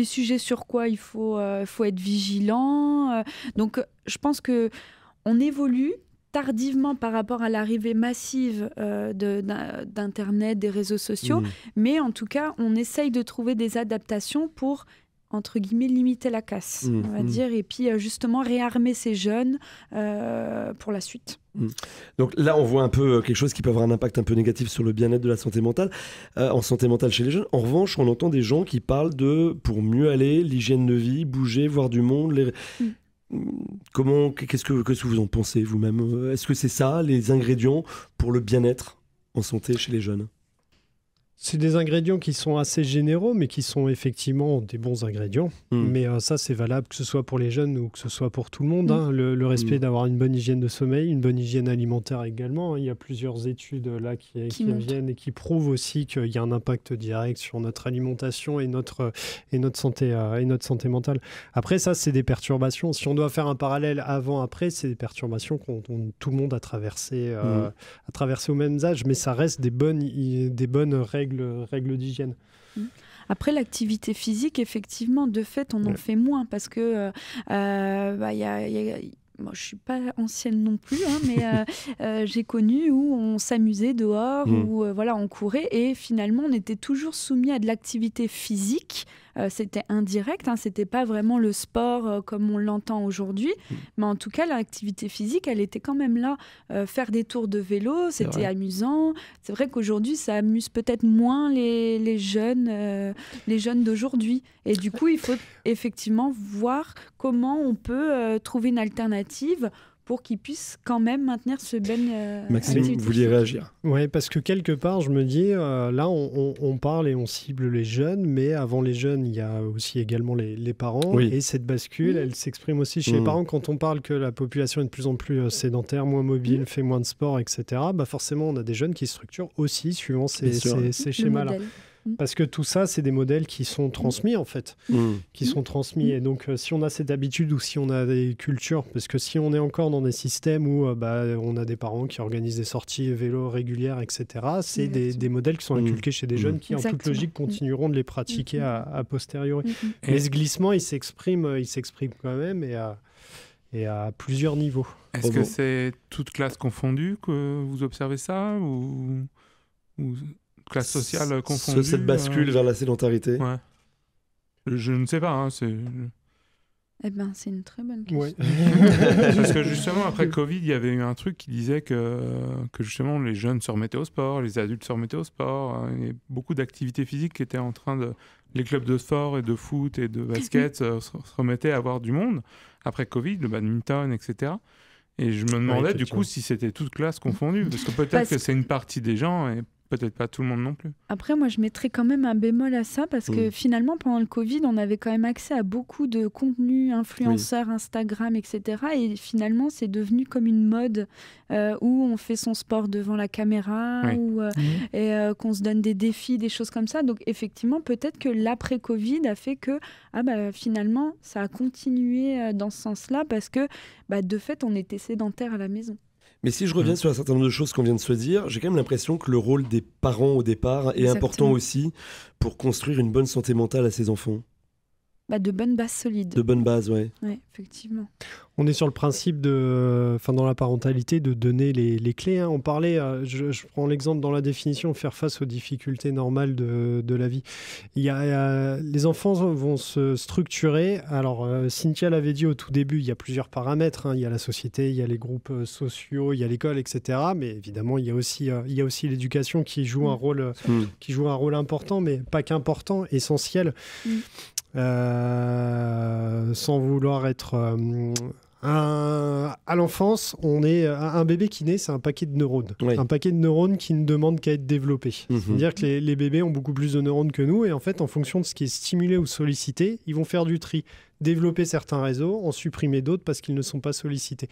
sujets sur quoi il faut être vigilant. Donc, je pense qu'on évolue tardivement par rapport à l'arrivée massive d'Internet, des réseaux sociaux, mais en tout cas, on essaye de trouver des adaptations pour, entre guillemets, limiter la casse, on va dire, et puis justement réarmer ces jeunes pour la suite. Donc là, on voit un peu quelque chose qui peut avoir un impact un peu négatif sur le bien-être de la santé mentale, en santé mentale chez les jeunes. En revanche, on entend des gens qui parlent pour mieux aller, l'hygiène de vie, bouger, voir du monde, qu'est-ce que vous en pensez vous-même? Est-ce que c'est ça, les ingrédients pour le bien-être en santé chez les jeunes? C'est des ingrédients qui sont assez généraux, mais qui sont effectivement des bons ingrédients. Mais ça, c'est valable que ce soit pour les jeunes ou que ce soit pour tout le monde. Le respect d'avoir une bonne hygiène de sommeil, une bonne hygiène alimentaire également. Il y a plusieurs études là qui viennent et qui prouvent aussi qu'il y a un impact direct sur notre alimentation et notre santé mentale. Après, ça, c'est des perturbations. Si on doit faire un parallèle avant-après, c'est des perturbations que tout le monde a traversées au même âge, mais ça reste des bonnes règles d'hygiène. Après, l'activité physique, effectivement, de fait, on en fait moins parce que moi, je ne suis pas ancienne non plus, mais j'ai connu où on s'amusait dehors, où on courait et finalement, on était toujours soumis à de l'activité physique. C'était indirect, c'était pas vraiment le sport comme on l'entend aujourd'hui, mais en tout cas, l'activité physique, elle était quand même là. Faire des tours de vélo, c'était amusant. C'est vrai qu'aujourd'hui, ça amuse peut-être moins les jeunes d'aujourd'hui. Et du coup, il faut effectivement voir comment on peut trouver une alternative pour qu'ils puissent quand même maintenir ce bel Maxime, vous vouliez réagir? Oui, parce que quelque part, je me dis, là, on parle et on cible les jeunes, mais avant les jeunes, il y a aussi également les parents. Et cette bascule, elle s'exprime aussi chez les parents. Quand on parle que la population est de plus en plus sédentaire, moins mobile, fait moins de sport, etc., forcément, on a des jeunes qui se structurent aussi suivant ces schémas-là. Parce que tout ça, c'est des modèles qui sont transmis, en fait. Qui sont transmis. Et donc, si on a cette habitude ou si on a des cultures, parce que si on est encore dans des systèmes où on a des parents qui organisent des sorties vélo régulières, etc., c'est des modèles qui sont inculqués chez des jeunes qui, en toute logique, continueront de les pratiquer a posteriori. Mais ce glissement, il s'exprime quand même et à plusieurs niveaux. Est-ce que c'est toute classe confondue que vous observez ça ou classe sociale confondue, cette bascule vers la sédentarité? Je ne sais pas. C'est une très bonne question. Parce que justement, après Covid, il y avait eu un truc qui disait que justement les jeunes se remettaient au sport, les adultes se remettaient au sport. Il y a beaucoup d'activités physiques qui étaient en train de... Les clubs de sport et de foot et de basket se remettaient à avoir du monde. Après Covid, le badminton, etc. Et je me demandais du coup si c'était toute classe confondue. Parce que peut-être que c'est une partie des gens et peut-être pas tout le monde non plus. Après, moi, je mettrais quand même un bémol à ça parce que finalement, pendant le Covid, on avait quand même accès à beaucoup de contenus, influenceurs, Instagram, etc. Et finalement, c'est devenu comme une mode où on fait son sport devant la caméra et qu'on se donne des défis, des choses comme ça. Donc, effectivement, peut-être que l'après-Covid a fait que finalement, ça a continué dans ce sens-là parce que, de fait, on était sédentaire à la maison. Mais si je reviens sur un certain nombre de choses qu'on vient de se dire, j'ai quand même l'impression que le rôle des parents au départ est important aussi pour construire une bonne santé mentale à ses enfants. De bonnes bases solides. De bonnes bases, ouais. Oui, effectivement. On est sur le principe dans la parentalité, de donner les clés. On parlait, je prends l'exemple dans la définition, faire face aux difficultés normales de la vie. Les enfants vont se structurer. Alors, Cynthia l'avait dit au tout début, il y a plusieurs paramètres. Il y a la société, il y a les groupes sociaux, il y a l'école, etc. Mais évidemment, il y a aussi l'éducation qui joue un rôle important, mais pas qu'important, essentiel. Sans vouloir être à l'enfance, un bébé qui naît, c'est un paquet de neurones. Un paquet de neurones qui ne demandent qu'à être développés. C'est-à-dire que les bébés ont beaucoup plus de neurones que nous et en fait, en fonction de ce qui est stimulé ou sollicité, ils vont faire du tri. Développer certains réseaux, en supprimer d'autres parce qu'ils ne sont pas sollicités.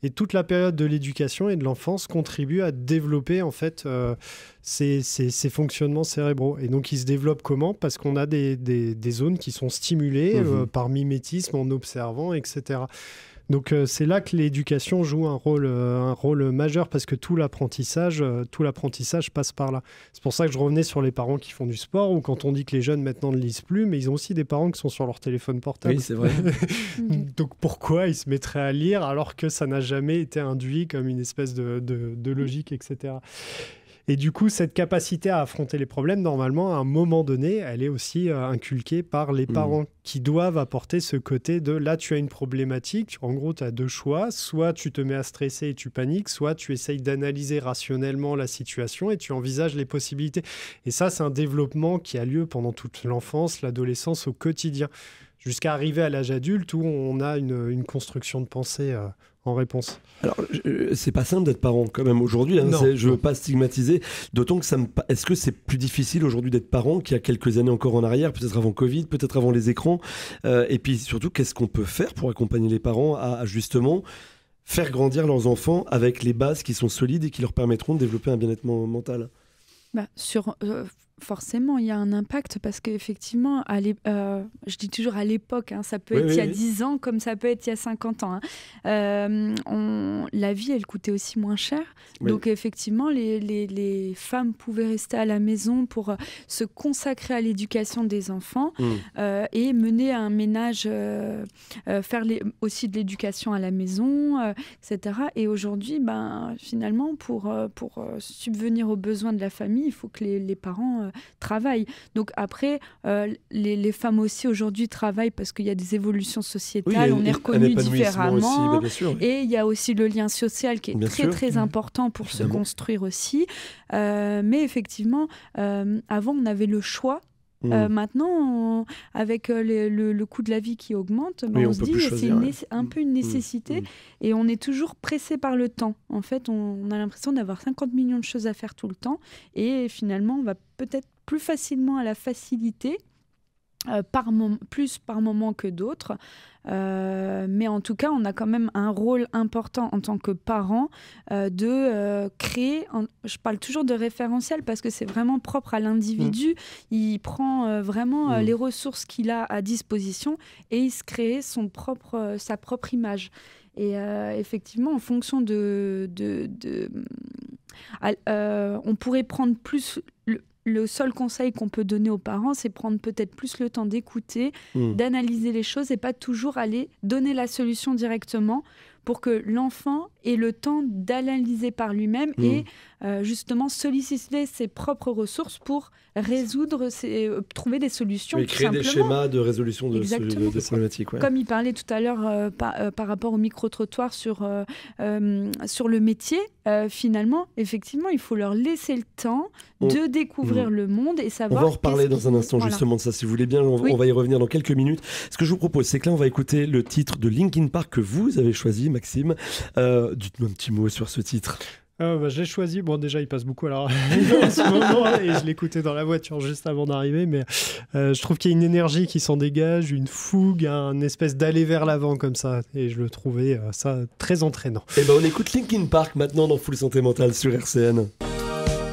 Et toute la période de l'éducation et de l'enfance contribue à développer en fait ces fonctionnements cérébraux. Et donc ils se développent comment ? Parce qu'on a des zones qui sont stimulées par mimétisme, en observant, etc. Donc c'est là que l'éducation joue un rôle majeur parce que tout l'apprentissage passe par là. C'est pour ça que je revenais sur les parents qui font du sport ou quand on dit que les jeunes maintenant ne lisent plus, mais ils ont aussi des parents qui sont sur leur téléphone portable. Oui, c'est vrai. Donc pourquoi ils se mettraient à lire alors que ça n'a jamais été induit comme une espèce de logique, etc. Et du coup, cette capacité à affronter les problèmes, normalement, à un moment donné, elle est aussi inculquée par les parents qui doivent apporter ce côté de là, tu as une problématique. En gros, tu as deux choix. Soit tu te mets à stresser et tu paniques, soit tu essayes d'analyser rationnellement la situation et tu envisages les possibilités. Et ça, c'est un développement qui a lieu pendant toute l'enfance, l'adolescence, au quotidien, jusqu'à arriver à l'âge adulte où on a une construction de pensée en réponse. Alors, c'est pas simple d'être parent quand même aujourd'hui. Je veux pas stigmatiser. D'autant que est-ce que c'est plus difficile aujourd'hui d'être parent qu'il y a quelques années encore en arrière, peut-être avant Covid, peut-être avant les écrans. Et puis surtout, qu'est-ce qu'on peut faire pour accompagner les parents à justement faire grandir leurs enfants avec les bases qui sont solides et qui leur permettront de développer un bien-être mental ? Forcément, il y a un impact parce qu'effectivement, je dis toujours à l'époque, ça peut être il y a 10 ans comme ça peut être il y a 50 ans. La vie, elle coûtait aussi moins cher. Donc effectivement, les femmes pouvaient rester à la maison pour se consacrer à l'éducation des enfants et mener un ménage, faire aussi de l'éducation à la maison, etc. Et aujourd'hui, finalement, pour subvenir aux besoins de la famille, il faut que les parents travaillent. Donc après, les femmes aussi aujourd'hui travaillent parce qu'il y a des évolutions sociétales, on est reconnu différemment. Aussi, et il y a aussi le lien social qui est très important pour se construire aussi. Mais effectivement, avant, on avait le choix. Maintenant, avec le coût de la vie qui augmente, on se dit que c'est un peu une nécessité et on est toujours pressé par le temps. En fait, on a l'impression d'avoir 50 millions de choses à faire tout le temps et finalement, on va peut-être plus facilement à la facilité, plus par moment que d'autres. Mais en tout cas, on a quand même un rôle important en tant que parent de créer, je parle toujours de référentiel parce que c'est vraiment propre à l'individu, il prend vraiment les ressources qu'il a à disposition et il se crée sa propre image. Et effectivement, en fonction on pourrait prendre plus... Le seul conseil qu'on peut donner aux parents, c'est prendre peut-être plus le temps d'écouter, d'analyser les choses et pas toujours aller donner la solution directement pour que l'enfant ait le temps d'analyser par lui-même et justement solliciter ses propres ressources pour trouver des solutions. Et créer des schémas de résolution de problématiques. Comme il parlait tout à l'heure par rapport au micro-trottoir sur le métier, finalement, effectivement, il faut leur laisser le temps de découvrir le monde et savoir... On va en reparler dans un instant justement de ça, si vous voulez bien. On va y revenir dans quelques minutes. Ce que je vous propose, c'est que là, on va écouter le titre de Linkin Park que vous avez choisi, Maxime. Dites-moi un petit mot sur ce titre. Je l'ai choisi. Bon, déjà, il passe beaucoup alors en ce moment et je l'écoutais dans la voiture juste avant d'arriver. Mais je trouve qu'il y a une énergie qui s'en dégage, une fougue, une espèce d'aller vers l'avant comme ça. Et je le trouvais ça très entraînant. Et on écoute Linkin Park maintenant dans Full Santé Mentale sur RCN.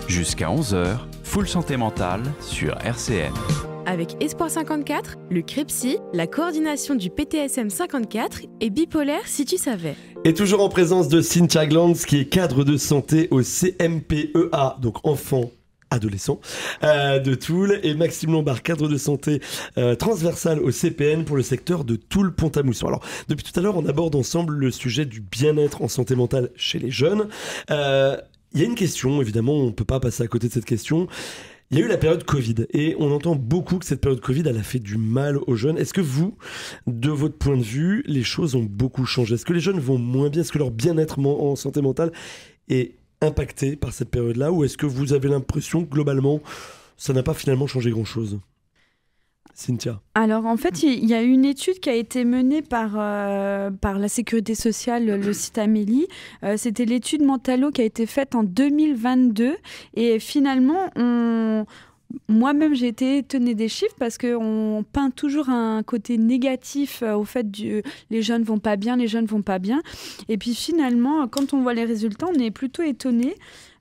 Jusqu'à 11h, Full Santé Mentale sur RCN. Avec Espoir 54, le CREPSI, la coordination du PTSM 54 et Bipolaire si tu savais. Et toujours en présence de Cynthia Glanz, qui est cadre de santé au CMPEA, donc enfant adolescent de Toul, et Maxime Lombard, cadre de santé transversal au CPN pour le secteur de Toul-Pont-à-Mousson. Alors, depuis tout à l'heure, on aborde ensemble le sujet du bien-être en santé mentale chez les jeunes. Il y a une question, évidemment, on ne peut pas passer à côté de cette question. Il y a eu la période Covid et on entend beaucoup que cette période Covid, elle a fait du mal aux jeunes. Est-ce que vous, de votre point de vue, les choses ont beaucoup changé? Est-ce que les jeunes vont moins bien? Est-ce que leur bien-être en santé mentale est impacté par cette période-là? Ou est-ce que vous avez l'impression que globalement, ça n'a pas finalement changé grand-chose? Cynthia. Alors en fait, il y a une étude qui a été menée par la Sécurité sociale, le site Amélie. C'était l'étude Mentalo qui a été faite en 2022. Et finalement, moi-même, j'ai été étonnée des chiffres parce qu'on peint toujours un côté négatif au fait les jeunes vont pas bien, les jeunes vont pas bien. Et puis finalement, quand on voit les résultats, on est plutôt étonné.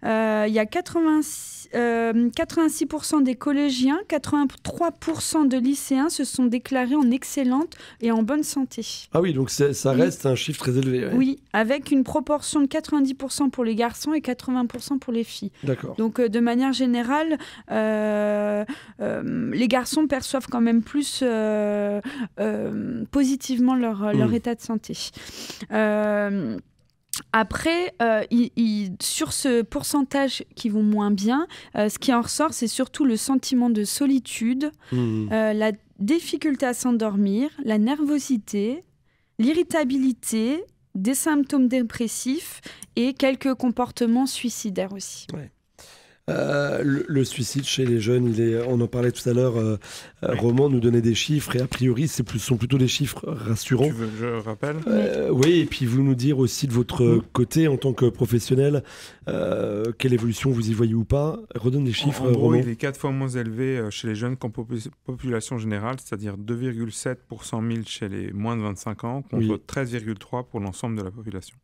Il y a 86% des collégiens, 83% de lycéens se sont déclarés en excellente et en bonne santé. Ah oui, donc ça reste un chiffre très élevé. Ouais. Oui, avec une proportion de 90% pour les garçons et 80% pour les filles. D'accord. Donc de manière générale, les garçons perçoivent quand même plus positivement leur état de santé. Après, sur ce pourcentage qui vont moins bien, ce qui en ressort, c'est surtout le sentiment de solitude, la difficulté à s'endormir, la nervosité, l'irritabilité, des symptômes dépressifs et quelques comportements suicidaires aussi. Ouais. Le suicide chez les jeunes, on en parlait tout à l'heure, Roman nous donnait des chiffres et a priori sont plutôt des chiffres rassurants. Tu veux que je rappelle? Oui, et puis vous nous dire aussi de votre côté en tant que professionnel, quelle évolution vous y voyez ou pas. Redonne des chiffres, en gros, Roman. il est 4 fois moins élevé chez les jeunes qu'en population générale, c'est-à-dire 2,7 pour 100 000 chez les moins de 25 ans, contre 13,3 pour l'ensemble de la population.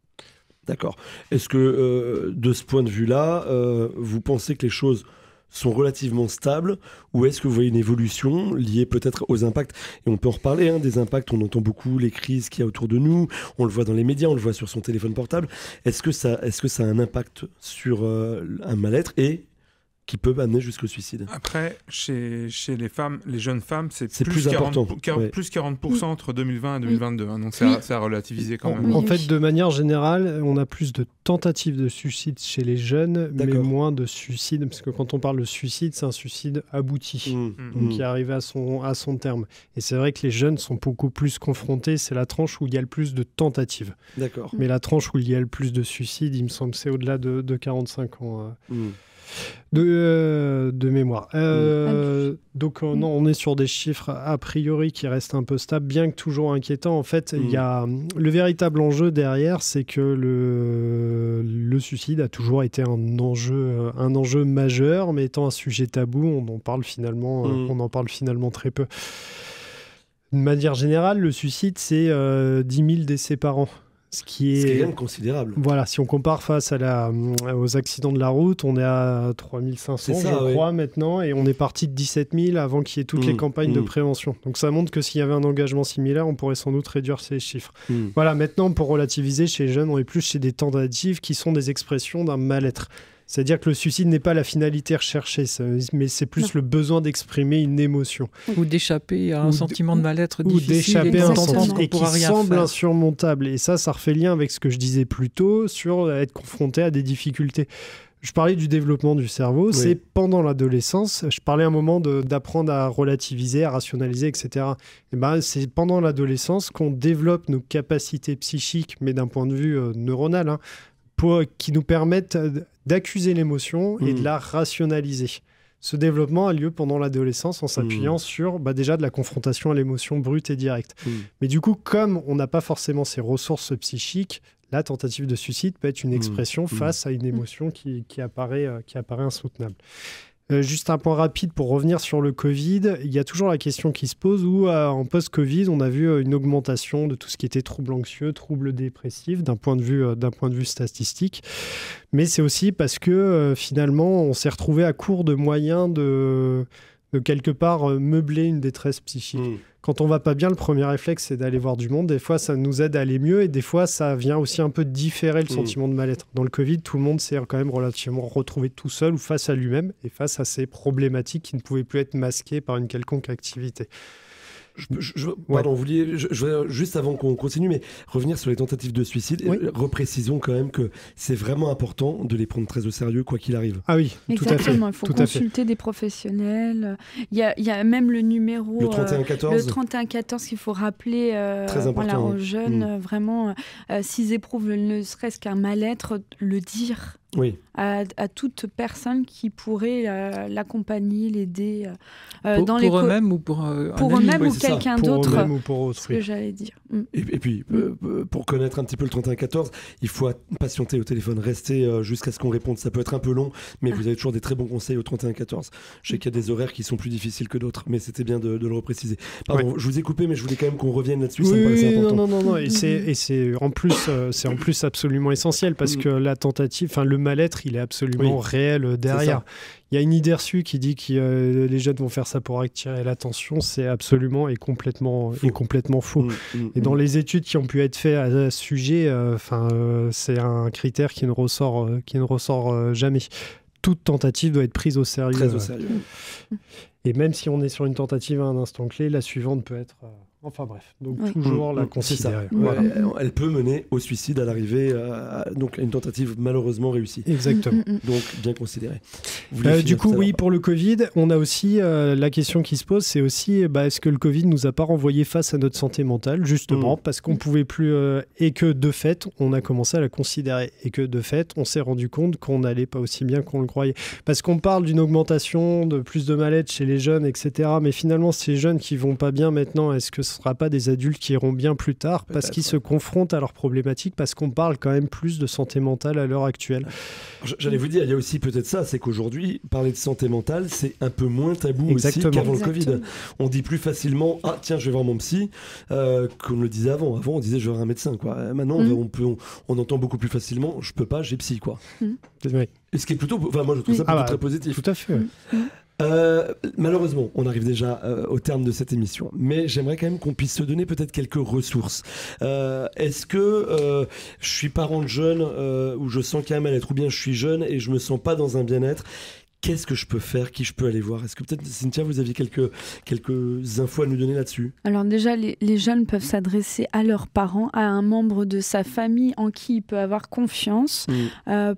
D'accord. Est-ce que, de ce point de vue-là, vous pensez que les choses sont relativement stables ou est-ce que vous voyez une évolution liée peut-être aux impacts? Et on peut en reparler, des impacts, on entend beaucoup les crises qu'il y a autour de nous, on le voit dans les médias, on le voit sur son téléphone portable. Est-ce que ça a un impact sur un mal-être et qui peut amener jusqu'au suicide? Après, chez les femmes, les jeunes femmes, c'est plus important. Plus 40% entre 2020 et 2022. Donc c'est à relativiser quand même. En fait, de manière générale, on a plus de tentatives de suicide chez les jeunes, mais moins de suicides. Parce que quand on parle de suicide, c'est un suicide abouti, donc qui est arrivé à son terme. Et c'est vrai que les jeunes sont beaucoup plus confrontés. C'est la tranche où il y a le plus de tentatives. D'accord. Mais la tranche où il y a le plus de suicides, il me semble, c'est au-delà de 45 ans. De mémoire. Donc non, on est sur des chiffres a priori qui restent un peu stables, bien que toujours inquiétants. En fait, il y a le véritable enjeu derrière, c'est que le suicide a toujours été un enjeu majeur, mais étant un sujet tabou, on en parle finalement très peu. De manière générale, le suicide, c'est 10 000 décès par an. Ce qui est quand même considérable. Voilà, si on compare face aux accidents de la route, on est à 3500, je crois, maintenant, et on est parti de 17 000 avant qu'il y ait toutes les campagnes de prévention. Donc ça montre que s'il y avait un engagement similaire, on pourrait sans doute réduire ces chiffres. Voilà, maintenant, pour relativiser, chez les jeunes, on est plus chez des tentatives qui sont des expressions d'un mal-être. C'est-à-dire que le suicide n'est pas la finalité recherchée, mais c'est plus le besoin d'exprimer une émotion. Ou d'échapper à un sentiment de mal-être difficile. Ou d'échapper à un sentiment qui semble insurmontable. Et ça refait lien avec ce que je disais plus tôt sur être confronté à des difficultés. Je parlais du développement du cerveau, c'est pendant l'adolescence. Je parlais un moment d'apprendre à relativiser, à rationaliser, etc. Et c'est pendant l'adolescence qu'on développe nos capacités psychiques, mais d'un point de vue neuronal, qui nous permettent d'accuser l'émotion et de la rationaliser. Ce développement a lieu pendant l'adolescence en s'appuyant sur déjà de la confrontation à l'émotion brute et directe. Mais du coup, comme on n'a pas forcément ces ressources psychiques, la tentative de suicide peut être une expression face à une émotion qui apparaît insoutenable. Juste un point rapide pour revenir sur le Covid, il y a toujours la question qui se pose où en post-Covid, on a vu une augmentation de tout ce qui était troubles anxieux, troubles dépressifs d'un point de vue statistique. Mais c'est aussi parce que finalement, on s'est retrouvé à court de moyens de quelque part meubler une détresse psychique. Quand on va pas bien, le premier réflexe, c'est d'aller voir du monde. Des fois, ça nous aide à aller mieux et des fois, ça vient aussi un peu différer le sentiment de mal-être. Dans le Covid, tout le monde s'est quand même relativement retrouvé tout seul ou face à lui-même et face à ces problématiques qui ne pouvaient plus être masquées par une quelconque activité. Pardon, vous vouliez, je voudrais, juste avant qu'on continue, mais revenir sur les tentatives de suicide, reprécisons quand même que c'est vraiment important de les prendre très au sérieux, quoi qu'il arrive. Ah oui, exactement, il faut consulter des professionnels. Il y a même le numéro... Le 3114. Le 3114 qu'il faut rappeler aux jeunes, vraiment, s'ils éprouvent ne serait-ce qu'un mal-être, le dire. Oui. À toute personne qui pourrait l'accompagner, l'aider pour eux-mêmes ou pour eux-mêmes ou quelqu'un d'autre. Pour eux-mêmes ou pour autrui. Ce que j'allais dire. Et puis, pour connaître un petit peu le 3114, il faut patienter au téléphone, rester jusqu'à ce qu'on réponde. Ça peut être un peu long, mais vous avez toujours des très bons conseils au 3114. Je sais qu'il y a des horaires qui sont plus difficiles que d'autres, mais c'était bien de le repréciser. Pardon, je vous ai coupé, mais je voulais quand même qu'on revienne là-dessus. Ça me paraissait important. Non. Et c'est en plus absolument essentiel parce que la tentative, le mal-être, il est absolument réel derrière. Il y a une idée reçue qui dit que les jeunes vont faire ça pour attirer l'attention. C'est absolument et complètement faux. Et dans les études qui ont pu être faites à ce sujet, c'est un critère qui ne ressort jamais. Toute tentative doit être prise au sérieux. Très au sérieux. Et même si on est sur une tentative à un instant clé, la suivante peut être... Enfin bref, donc toujours la considérer. Voilà. Elle peut mener au suicide à l'arrivée, donc à une tentative malheureusement réussie. Exactement. Donc bien considérée. Du coup, oui, pour le Covid, on a aussi la question qui se pose, c'est aussi est-ce que le Covid nous a pas renvoyé face à notre santé mentale, justement, parce qu'on pouvait plus, et que de fait, on a commencé à la considérer, et que de fait, on s'est rendu compte qu'on n'allait pas aussi bien qu'on le croyait. Parce qu'on parle d'une augmentation de plus de mal-être chez les jeunes, etc. Mais finalement, ces jeunes qui vont pas bien maintenant, est-ce que ce ne sera pas des adultes qui iront bien plus tard parce qu'ils se confrontent à leurs problématiques, parce qu'on parle quand même plus de santé mentale à l'heure actuelle. J'allais vous dire, il y a aussi peut-être ça, c'est qu'aujourd'hui, parler de santé mentale, c'est un peu moins tabou aussi qu'avant le Covid. On dit plus facilement, ah tiens, je vais voir mon psy, qu'on le disait avant. Avant, on disait, je vais voir un médecin, quoi. Maintenant, on entend beaucoup plus facilement, je peux pas, j'ai psy, quoi. Et ce qui est plutôt, moi je trouve ça plutôt très positif. Tout à fait. Malheureusement, on arrive déjà au terme de cette émission, mais j'aimerais quand même qu'on puisse se donner peut-être quelques ressources. Est-ce que je suis parent de jeune ou je sens qu'il y a un mal-être, ou bien je suis jeune et je me sens pas dans un bien-être? Qu'est-ce que je peux faire? Qui je peux aller voir? Est-ce que peut-être, Cynthia, vous aviez quelques infos à nous donner là-dessus? Alors déjà, les jeunes peuvent s'adresser à leurs parents, à un membre de sa famille en qui il peut avoir confiance.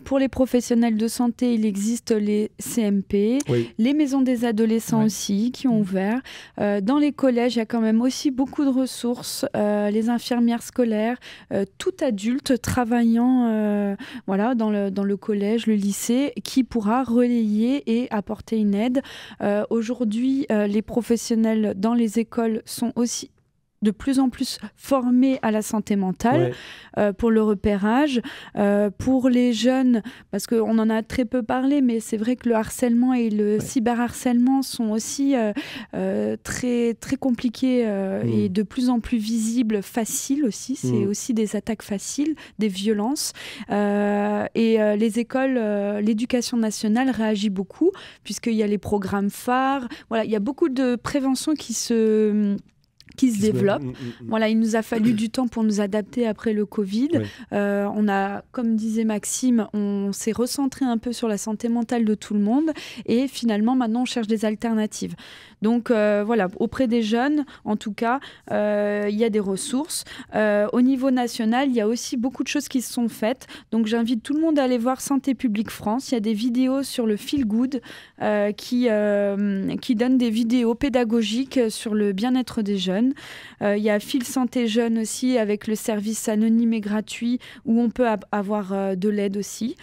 Pour les professionnels de santé, il existe les CMP, les maisons des adolescents aussi qui ont ouvert. Dans les collèges, il y a quand même aussi beaucoup de ressources. Les infirmières scolaires, tout adulte travaillant dans le collège, le lycée, qui pourra relayer et apporter une aide. Aujourd'hui, les professionnels dans les écoles sont aussi de plus en plus formés à la santé mentale pour le repérage. Pour les jeunes, parce qu'on en a très peu parlé, mais c'est vrai que le harcèlement et le cyberharcèlement sont aussi très, très compliqués et de plus en plus visibles, faciles aussi. C'est aussi des attaques faciles, des violences. Et les écoles, l'éducation nationale réagit beaucoup, puisqu'il y a les programmes phares. Voilà, il y a beaucoup de prévention qui se développe. Voilà, il nous a fallu du temps pour nous adapter après le Covid. On a, comme disait Maxime, on s'est recentré un peu sur la santé mentale de tout le monde et finalement, maintenant, on cherche des alternatives. Donc voilà, auprès des jeunes, en tout cas, il y a des ressources. Au niveau national, il y a aussi beaucoup de choses qui se sont faites. Donc j'invite tout le monde à aller voir Santé publique France. Il y a des vidéos sur le Feel Good qui donnent des vidéos pédagogiques sur le bien-être des jeunes. Il y a Fil Santé Jeune aussi, avec le service anonyme et gratuit où on peut avoir de l'aide aussi.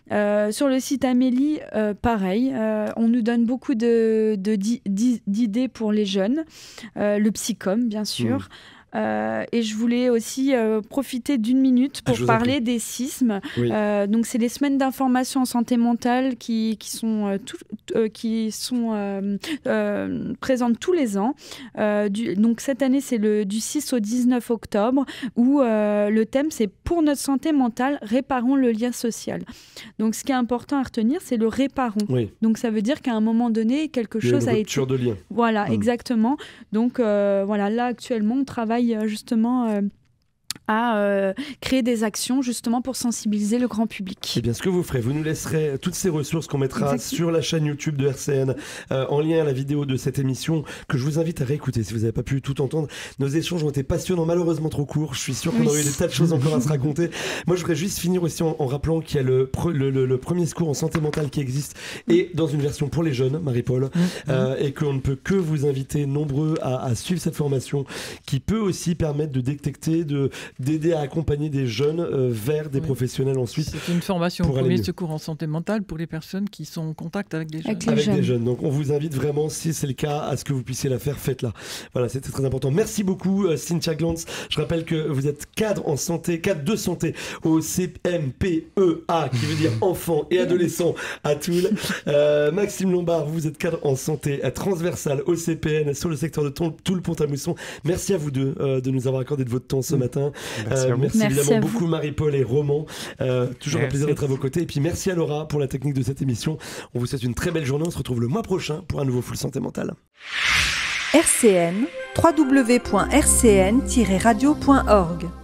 Sur le site Amélie, pareil, on nous donne beaucoup d'idées pour les jeunes. Le Psycom, bien sûr. Et je voulais aussi profiter d'une minute pour parler des SISM. Oui. Donc, c'est les semaines d'information en santé mentale qui sont présentes tous les ans. Donc, cette année, c'est du 6 au 19 octobre, où le thème, c'est « Pour notre santé mentale, réparons le lien social ». Donc, ce qui est important à retenir, c'est le réparons. Oui. Donc, ça veut dire qu'à un moment donné, quelque chose a été... rupture de lien. Voilà, exactement. Donc, voilà, là, actuellement, on travaille justement... à créer des actions justement pour sensibiliser le grand public. Et bien, ce que vous ferez, vous nous laisserez toutes ces ressources qu'on mettra sur la chaîne YouTube de RCN en lien à la vidéo de cette émission que je vous invite à réécouter si vous n'avez pas pu tout entendre. Nos échanges ont été passionnants, malheureusement trop courts. Je suis sûr qu'on aurait eu des tas de choses encore à se raconter. Moi, je voudrais juste finir aussi en rappelant qu'il y a le premier secours en santé mentale qui existe et dans une version pour les jeunes, Marie-Paul, et qu'on ne peut que vous inviter nombreux à suivre cette formation qui peut aussi permettre de détecter, d'aider à accompagner des jeunes vers des professionnels ensuite. C'est une formation au premier secours en santé mentale pour les personnes qui sont en contact avec des jeunes. Avec des jeunes. Donc on vous invite vraiment, si c'est le cas, à ce que vous puissiez la faire, faites-la. Voilà, c'était très important. Merci beaucoup Cynthia Glantz. Je rappelle que vous êtes cadre de santé au CMPEA, qui veut dire enfants et adolescents à Toul. Maxime Lombard, vous êtes cadre en santé transversale au CPN sur le secteur de Toul-Pont-à-Mousson. Merci à vous deux de nous avoir accordé de votre temps ce matin. Merci évidemment beaucoup Marie-Paul et Roman. Toujours un plaisir d'être à vos côtés. Et puis merci à Laura pour la technique de cette émission. On vous souhaite une très belle journée. On se retrouve le mois prochain pour un nouveau Full Santé Mentale. RCN, www.rcn-radio.org